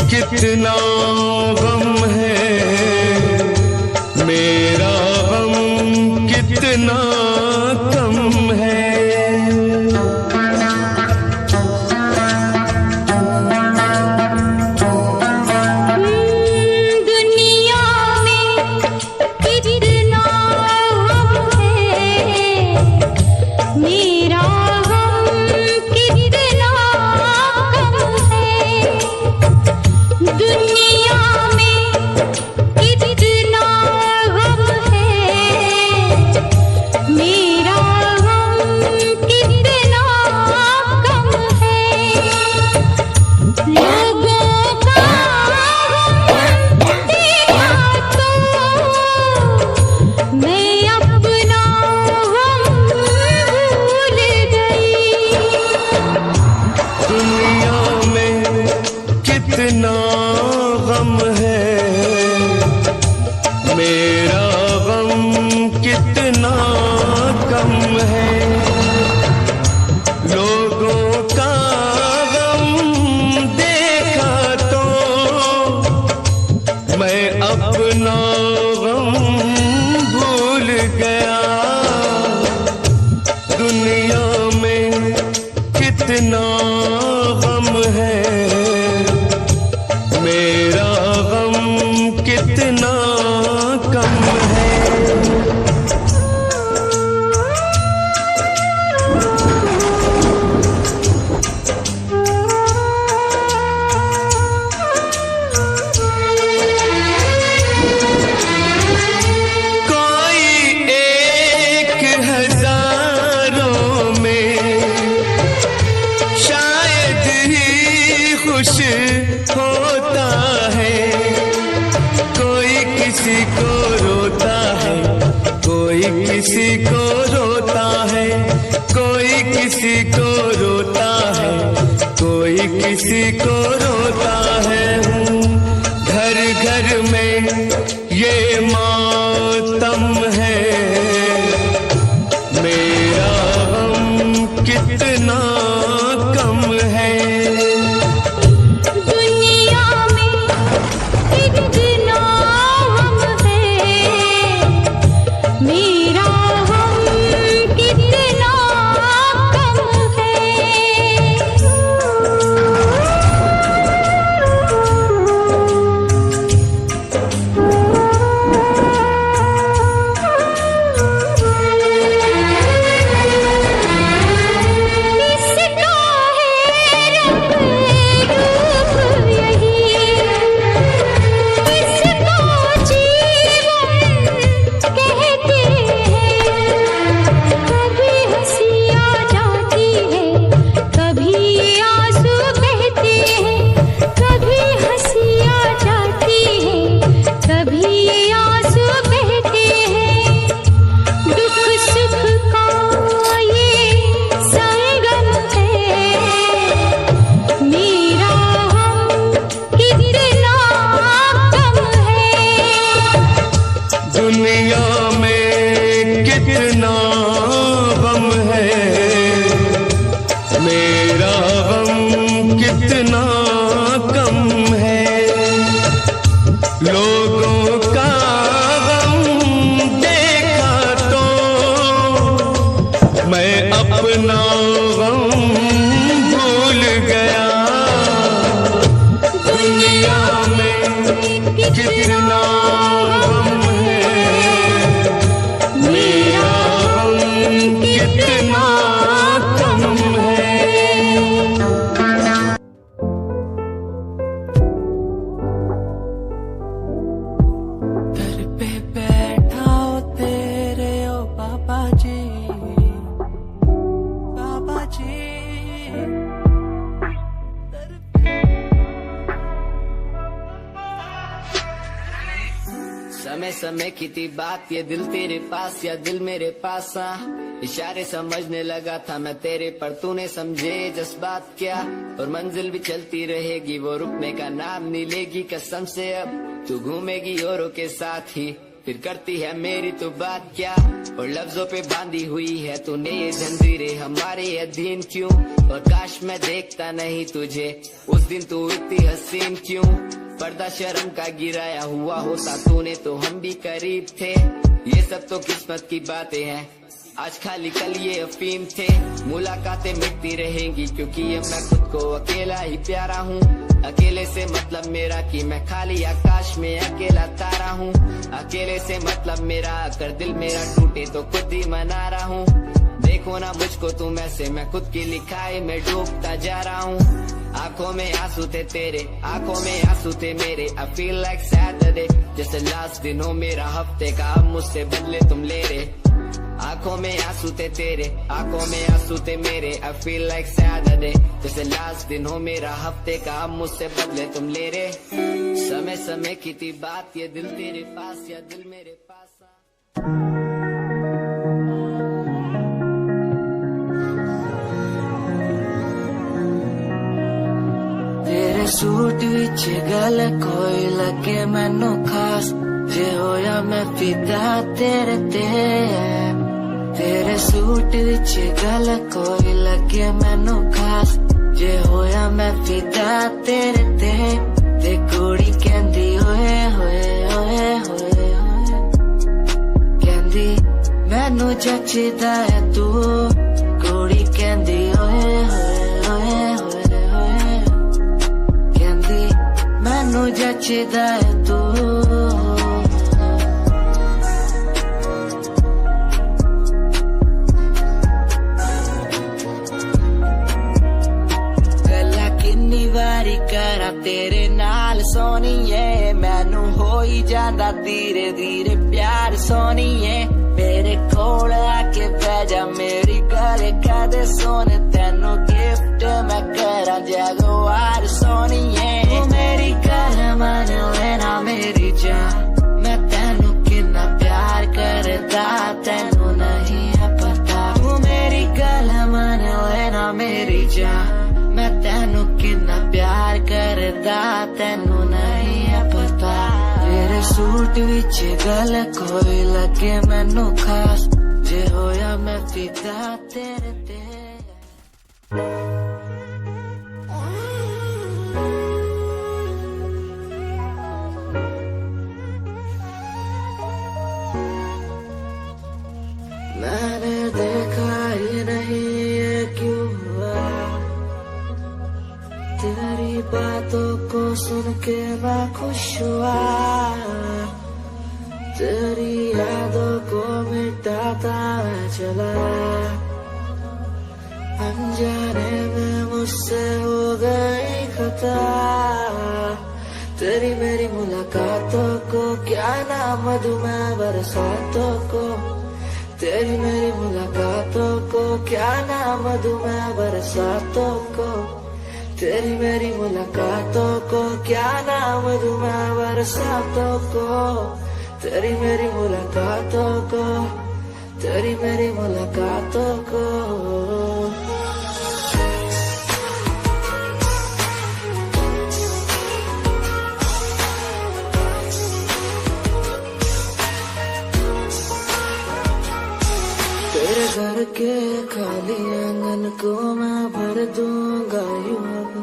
कितना गम है, मेरा गम कितना कम है। दुनिया में कितना गम है, मेरा गम कितना कम है। दुनिया में कितना गम है, मेरा गम कितना कम है। लोगों का गम देखा तो मैं अपना गम भूल गई। दुनिया में कितना गम है, मेरा गम कितना कम है। लोगों का गम देखा तो मैं अपना गम भूल गया। दुनिया में कितना गम है, मेरा गम कितना कम है। कोई एक हजारों में शायद ही खुश होता है। कोई किसी को रोता है, कोई किसी को रोता है, कोई किसी को रोता है, कोई किसी को रोता है। घर घर में ये मातम है, मेरा गम कितना कम है। दुनिया में कितना गम है, मेरा गम कितना कम है। समय समय की थी बात, ये दिल तेरे पास या दिल मेरे पास आ। इशारे समझने लगा था मैं तेरे, पर तूने समझे जज्बात क्या। और मंजिल भी चलती रहेगी, वो रुकने का नाम नहीं लेगी कसम से। अब तू घूमेगी औरों के साथ ही, फिर करती है मेरी तो बात क्या। और लफ्जों पे बांधी हुई है तूने ये जंजीरें, हमारे अधीन क्यों। और काश मैं देखता नहीं तुझे उस दिन, तू इतनी हसीन क्यों। पर्दा शर्म का गिराया हुआ होता तूने तो हम भी करीब थे। ये सब तो किस्मत की बातें हैं, आज खाली कल ये अफीम थे। मुलाकातें मिटती रहेंगी क्योंकि ये मैं खुद को अकेला ही प्यारा हूँ। अकेले से मतलब मेरा कि मैं खाली आकाश में अकेला तारा हूँ। अकेले से मतलब मेरा अगर दिल मेरा टूटे तो खुद ही मना रहा हूँ। देखो ना मुझको तुम ऐसे, मैं खुद की लिखाई में डूबता जा रहा हूँ। आंखों में आंसू थे तेरे, आंखों में आंसू थे मेरे। I feel like Saturday, जैसे लास्ट दिन हो मेरा हफ्ते का, अब मुझसे बदले तुम ले रहे। आंखों में आंसू थे तेरे, आंखों में आंसू थे मेरे। I feel like Saturday, जैसे लास्ट दिन हो मेरा हफ्ते का, अब मुझसे बदले तुम ले रहे। समय समय की थी बात, ये दिल तेरे पास या दिल मेरे पास आ। तेरे सूट विच गल कोई लगे मैनू खास, जे होया मैं फिदा तेरे ते। तेरे सूट विच गल कोई लगे मैनू खास, जे होया मैं फिदा तेरे ते। ते कुड़ी कहंदी ओए होए ओए होए होए, कहंदी मैनू जचदा है तू। कुड़ी कहंदी ओए होए ओए होए होए, मैनू जचदा है तू। गल्ला किन्नी वारी करा तेरे नाल सोनीए, मैनू हो ही जांदा धीरे धीरे प्यार सोनीए। मेरे कोल आके बह जा, मेरी गल कदे सुन, तेनू गिफ्ट मैं करा जगवार सोनीए। मेरी गल मन लेना मेरी जान, मैं तेनू कितना प्यार करदा तेनू नहीं है पता। तू मेरी गल मन लेना मेरी जान, मैं तेनू कितना प्यार करदा तेनू नहीं है पता। तेरे सूट विच गल कोई लगे मैनू खास, जे होया मैं फिदा तेरे ते। मैंने देखा ही नहीं ये क्यों हुआ, तेरी बातों को सुन के मैं खुश हुआ। तेरी यादों को मिटाता मैं चला, अनजाने में मुझसे हो गई खता। तेरी मेरी मुलाकातों को क्या नाम दूं मैं बरसातों को। तेरी मेरी मुलाकातों को क्या नाम दूं मैं बरसातों को। तेरी मेरी मुलाकातों को क्या नाम दूं मैं बरसातों को। तेरी मेरी मुलाकातों को, तेरी मेरी मुलाकातों को। तेरे घर के खाली आंगन को मैं भर दूंगा यूं अब।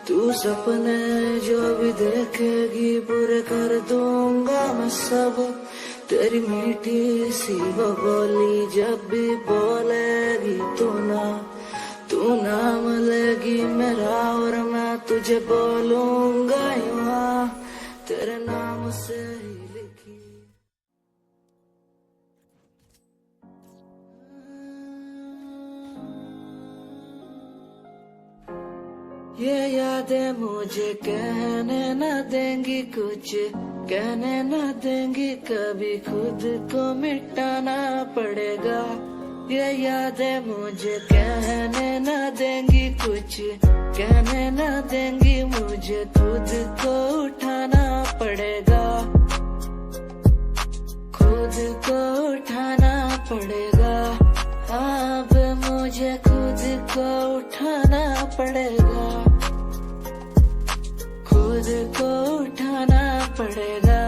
तू सपने जो भी देखेगी पूरे कर दूंगा मैं सब। तेरी मीठी सी वो बोली जब भी बोलेगी तू नाम लेगी मेरा, और मैं तुझे बोलूंगा यूं तेरे नाम से ही लिखी। ये यादें मुझे कहने न देंगी कुछ, कहने न देंगी कभी, खुद को मिटाना पड़ेगा। ये यादें मुझे कहने न देंगी कुछ, कहने न देंगी मुझे, खुद को उठाना पड़ेगा। पड़ेगा, अब मुझे खुद को उठाना पड़ेगा, खुद को उठाना पड़ेगा,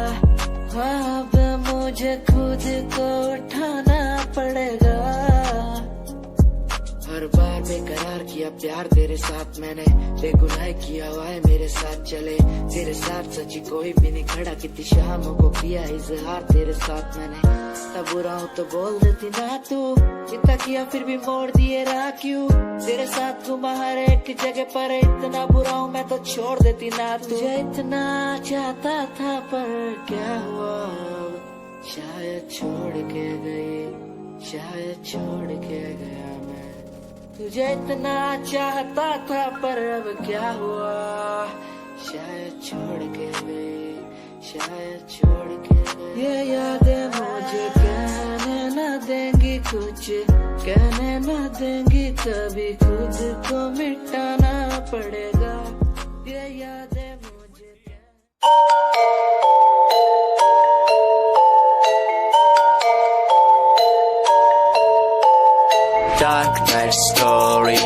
अब मुझे खुद को उठाना पड़ेगा। हर बार बेकरार किया प्यार तेरे साथ मैंने, बेगुनाह किया हुआ है मेरे साथ चले, तेरे साथ सच्ची कोई भी नहीं खड़ा, कितनी शामों को किया इजहार तेरे साथ मैंने। तब बुरा हूँ तो बोल देती ना तू, इतना किया फिर भी मोड़ दिए राह क्यों, तेरे साथ घुमा हर एक जगह पर, इतना बुरा हूँ मैं तो छोड़ देती ना तू। तुझे इतना चाहता था पर क्या हुआ, शायद छोड़ के गई, शायद छोड़ के गया मैं। तुझे इतना चाहता था पर अब क्या हुआ, शायद छोड़ के गई, शायद छोड़ के गई। ये यादें मुझे कहने न देंगी कुछ, कहने न देंगी कभी, खुद को मिटाना पड़ेगा। ये यादें मुझे Dark night story,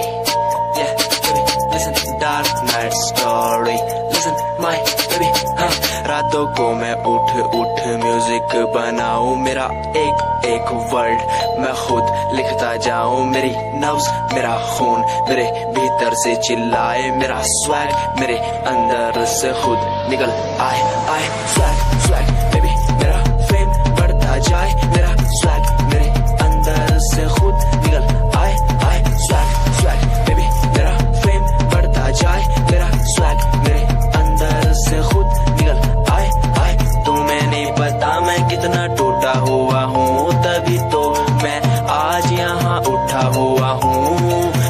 yeah, baby, listen, dark night story, listen, my baby, हाँ। रातों को मैं उठ उठ म्यूजिक बनाऊं, मेरा एक एक वर्ड मैं खुद लिखता जाऊं, मेरी नब्ज मेरा खून मेरे भीतर से चिल्लाए, मेरा स्वैग मेरे अंदर से खुद निकल आए, आए स्वैग स्वैग बेबी, मेरा फेम बढ़ता जाए, मेरा स्वैग मेरे अंदर से खुद निकल आए, आए स्वैग स्वैग बेबी, मेरा फेम बढ़ता जाए, मेरा स्वैग मेरे अंदर से खुद निकल आए, आए। तुम्हें नहीं पता मैं कितना टूटा हुआ हूँ, तभी तो मैं आज यहाँ उठा हुआ हूँ।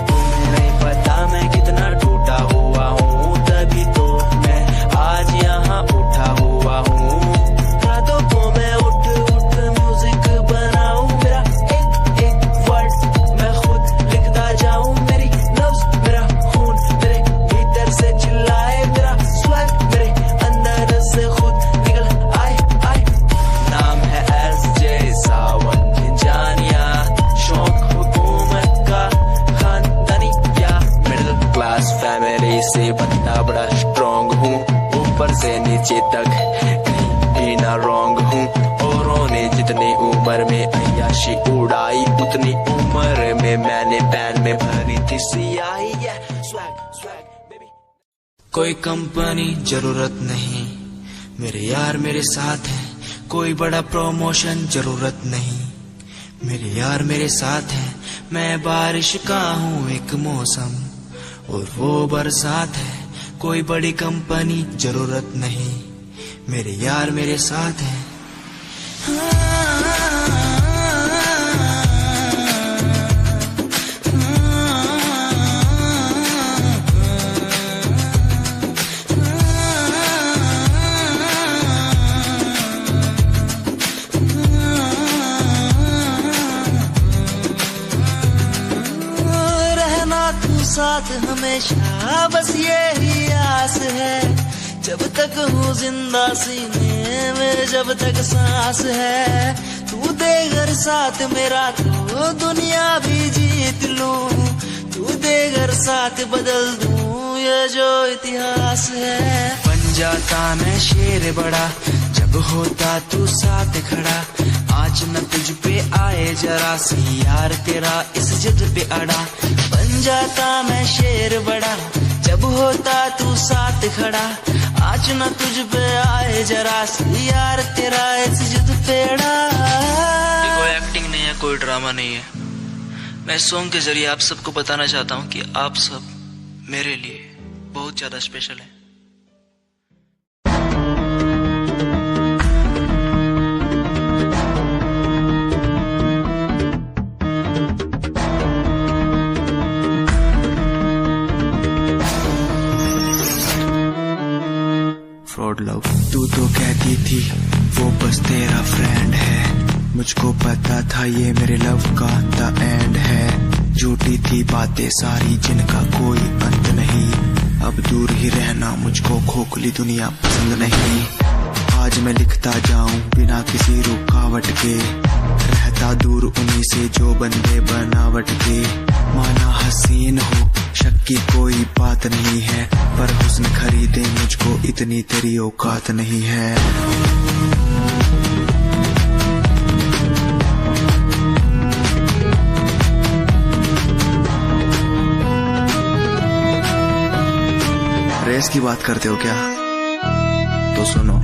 तुम्हें नहीं पता मैं कितना टूटा हुआ हूँ, तभी तो मैं आज यहाँ उठा हुआ हूँ। रातों को मैं उठ उठ म्यूजिक बनाऊं, मेरा एक एक वर्ड मैं खुद लिखता जाऊं, मेरी नब्ज मेरा खून मेरे भीतर से चिल्लाए, मेरा स्वैग मेरे अंदर से खुद निकल आए, आए। नाम है SJ सावन जानिया, शौक हुकूमत का खानदानी या मिडिल क्लास फैमिली से बंदा बड़ा स्ट्रॉन्ग हूँ, ऊपर से नीचे तक कहीं भी ना रॉन्ग हूँ। औरों ने जितनी उम्र में अय्याशी उड़ाई, उतनी उम्र में मैंने पैन में भरी थी सियाही, स्वैग स्वैग बेबी। कोई कंपनी जरूरत नहीं, मेरे यार मेरे साथ है, कोई बड़ा प्रमोशन जरूरत नहीं, मेरे यार मेरे साथ है। मैं बारिश का हूँ एक मौसम और वो बरसात है, कोई बड़ी कंपनी जरूरत नहीं, मेरे यार मेरे साथ है। रहना तू साथ हमेशा, बस यही आस है, जब तक हूँ जिंदा सीने में, जब तक सांस है। तू दे घर साथ मेरा तो दुनिया भी जीत लूं, तू दे घर साथ बदल दूं ये जो इतिहास है। बन जाता मैं शेर बड़ा जब होता तू साथ खड़ा, आज न तुझ पे आए जरा सी यार तेरा इस जिद पे अड़ा। बन जाता मैं शेर बड़ा जब होता तू साथ खड़ा, आज न तुझ पे आए जरा सी यार तेरा इस जिद पे अड़ा। कोई एक्टिंग नहीं है, कोई ड्रामा नहीं है, मैं सॉन्ग के जरिए आप सबको बताना चाहता हूँ कि आप सब मेरे लिए बहुत ज्यादा स्पेशल है। फ्रॉड लव तू तो कहती थी वो बस तेरा फ्रेंड है, मुझको पता था ये मेरे लव का द एंड है। झूठी थी बातें सारी जिनका कोई अंत नहीं, अब दूर ही रहना मुझको खोखली दुनिया पसंद नहीं। आज मैं लिखता जाऊं बिना किसी रुकावट के, रहता रहता दूर उन्हीं से जो बंदे बनावट के। माना हसीन हो शक की कोई बात नहीं है, पर हुस्न खरीदे मुझको इतनी तेरी औकात नहीं है। रेस की बात करते हो क्या? तो सुनो,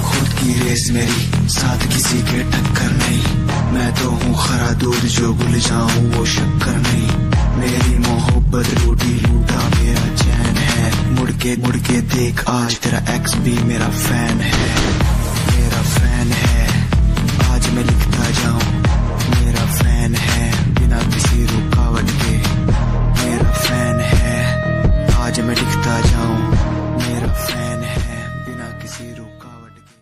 खुद की रेस मेरी, साथ किसी के टक्कर नहीं। मैं तो हूँ खरा दूध जो भूल जाऊं वो शक्कर नहीं। मेरी मोहब्बत लूटी लूटा मेरा चैन है। मुड़ के देख आज तेरा एक्स भी मेरा फैन है। मेरा फैन है आज मैं लिखता जाऊं। मेरा फैन है बिना किसी रुकावट के। मेरा फैन है आज मैं लिखता जाऊं। मेरा फैन है बिना किसी रुकावट के।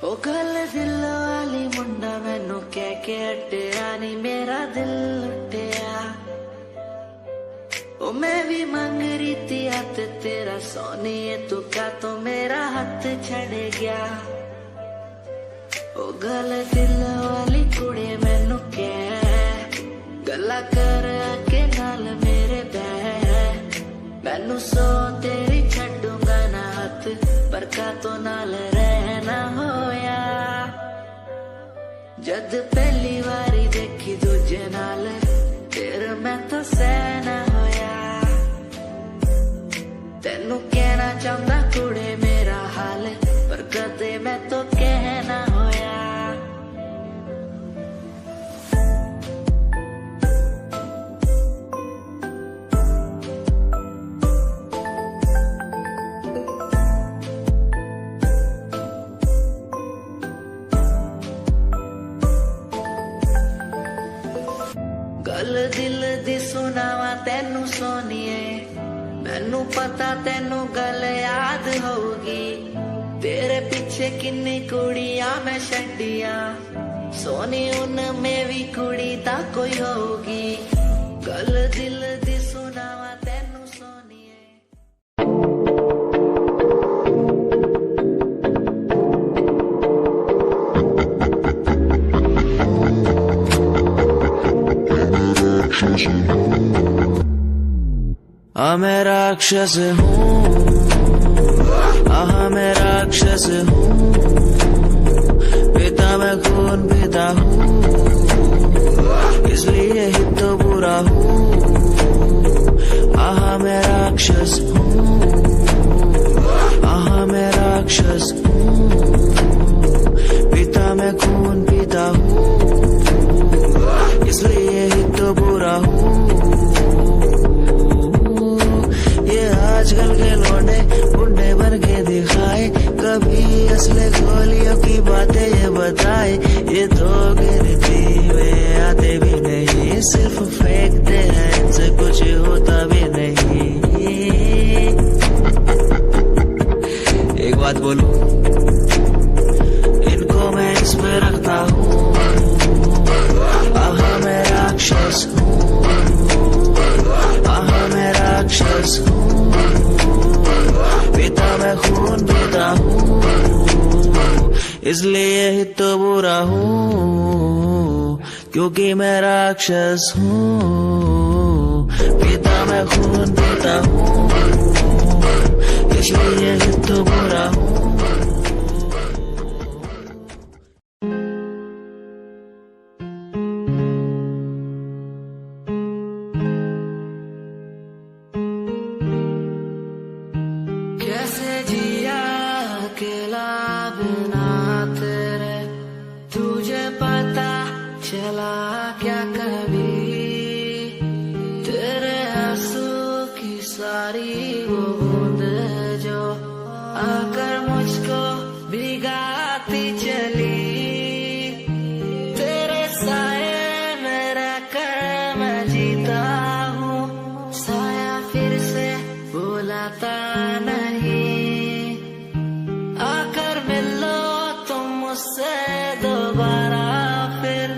ओ गल दिल वाली मुंडा मैनू कह के हटिया नी मेरा दिल लुटिया। ओ मैं भी मंग रही थी हाथ तेरा सोनिए, तू क्या तो मेरा हाथ छड़ गया। ओ गल दिल वाली कुड़ी मैनू कह गल्ला कर के नाल मेरे बह। मैनू सो तेरी छड्डूंगा ना हाथ, पर का तो नाल रहना होया। जद पहली बारी देखी दूजे नाल फिर मैं तो सहना होया। तेनू कहना चाहता कुड़े मेरा हाल, पर कदे मैं तो कहना होया। गल दिल दी सुनावा तेनू सोनिए, मैनू पता तेनू गल याद होगी। तेरे पीछे किन्नी कुड़ियां मैं छड्डियां, सोनी उनमें भी कुड़ी ता कोई होगी। गल दिल दी सुनावा तेनू सोनिए। मैं राक्षस हूँ, मैं राक्षस हूँ। पिता मैं खून पीता हूँ, इसलिए ही तो बुरा हूँ। मैं राक्षस हूँ, मैं राक्षस हूँ। पिता मैं खून पीता हूँ, इसलिए ही तो बुरा हूँ। आजकल के लौंडे बुढ़े बन के दिखाए, कभी असले गोलियों की बातें ये बताए। ये तो गिरती में आते भी नहीं, सिर्फ फेंकते हैं, इनसे कुछ होता भी नहीं। एक बात बोलूं, इनको मैं इसमें रखता हूँ। मैं राक्षस हूँ, मैं राक्षस हूँ। पिता मैं खून पीता हूँ, इसलिए ही तो बुरा हूँ, क्योंकि मैं राक्षस हूँ। पिता मैं खून पीता हूँ, इसलिए ही तो बुरा हूँ। कैसे जिया अकेला बिना तेरे, तुझे पता चला क्या कभी? तेरे आंसू की सारी वो बूंद जो आकर मुझको भिगाती चली। तेरे साए में रहकर मैं जीता हूँ, साया फिर से बुलाता नहीं। आकर मिलो तुम मुझसे दोबारा फिर,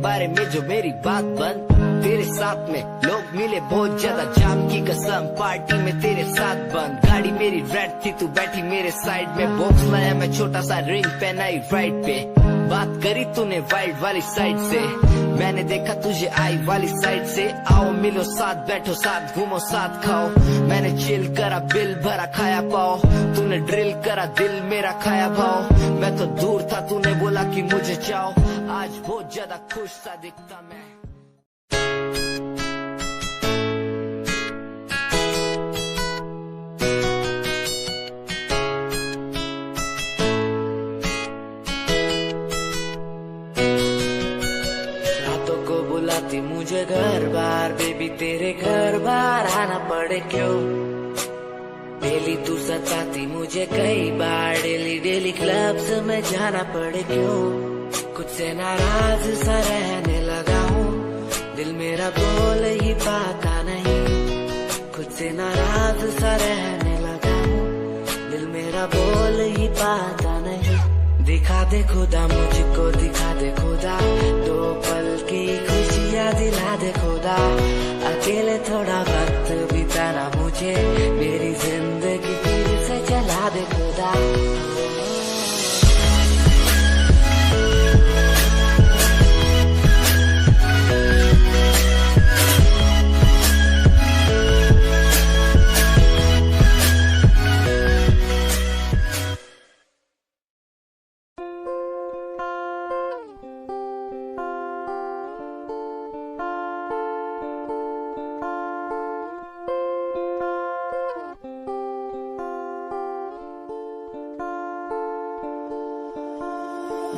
बारे में जो मेरी बात बन। तेरे साथ में लोग मिले बहुत ज्यादा, जाम की कसम पार्टी में तेरे साथ बंद। गाड़ी मेरी रेड थी, तू बैठी मेरे साइड में, बॉक्स लाया मैं छोटा सा, रिंग पहनाई राइट पे। बात करी तूने वाइड वाली साइड से, मैंने देखा तुझे आई वाली साइड से। आओ मिलो साथ, बैठो साथ, घूमो साथ, खाओ। मैंने चिल करा, बिल भरा, खाया पाओ। तूने ड्रिल करा, दिल मेरा खाया भाव। मैं तो दूर था, तूने बोला कि मुझे चाहो। आज बहुत ज्यादा खुश सा दिखता मैं। बुलाती मुझे घर बार, बेबी तेरे घर बार आना पड़े क्यों? डेली तू सताती मुझे कई बार, डेली डेली क्लब्स में जाना पड़े क्यों? कुछ से नाराज सा रहने लगा हूँ, दिल मेरा बोल ही पाता नहीं। खुद से नाराज सा रहने लगा हूँ, दिल मेरा बोल ही पाता नहीं। दिखा दे खुदा मुझको, दिखा दे खुदा, दो पल की खुशियाँ दिला दे खुदा। अकेले थोड़ा वक्त बिताना मुझे, मेरी जिंदगी फिर से चला दे खुदा।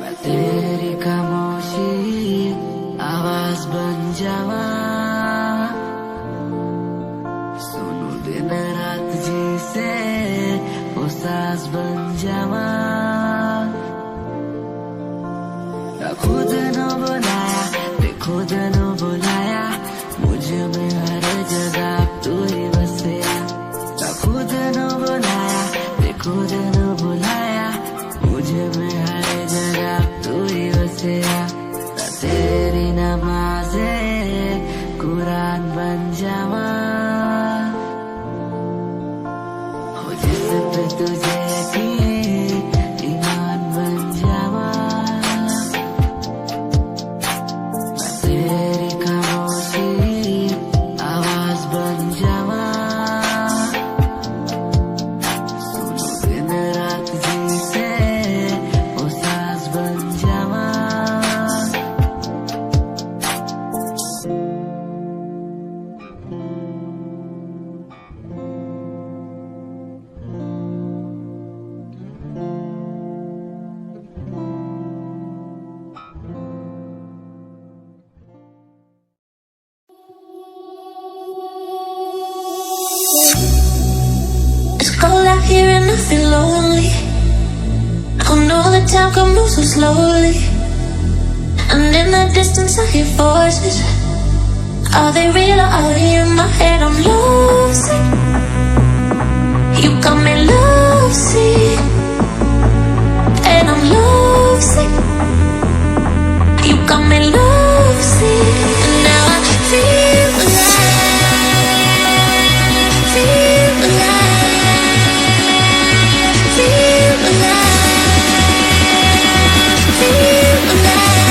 मैं तेरी खामोशी आवाज बन जावा, सुनू दिन रात जी से वो सांस बन जावा। खुद न बुलाया, खुद न बुलाया, मुझे में हर जगह तू ही बसिया। खुद न बुलाया, खुद न बुलाया, मुझे में हर जगह तू ही बसिया। तेरी नमाज़े कुरान बन जावा, हो जिस पे तुझे ईमान बन जावा। तेरी खामोशी आवाज बन जावा, सुनो दिन रात जी से वो सांस बन जावा। It's cold out here and I feel lonely. I know the time can move so slowly, and in the distance I hear voices. Are they real or are they in my head? I'm lovesick. You got me lovesick, and I'm lovesick. You got me lovesick, and now I feel alive, feel alive, feel alive, feel alive,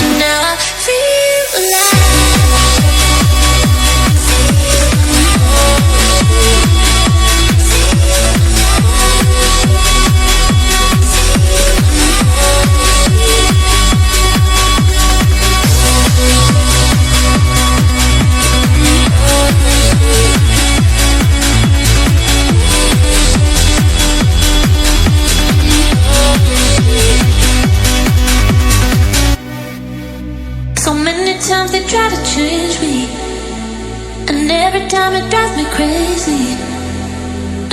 and now I feel alive. So many times they try to change me, and every time it drives me crazy.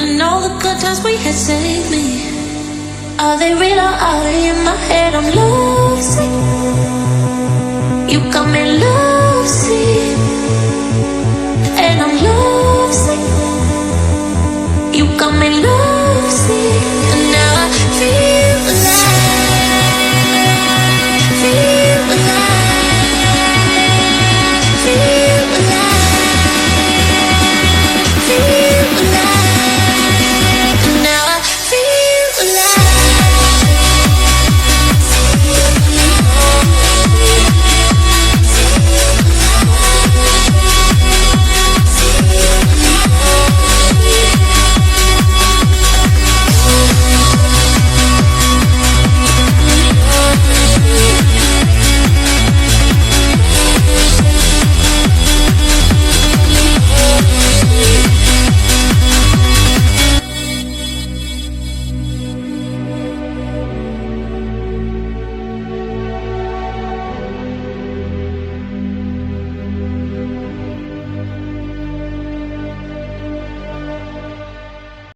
And all the good times we had saved me. Are they real or are they in my head? I'm lovesick. You got me lovesick, and I'm lovesick. You got me lovesick.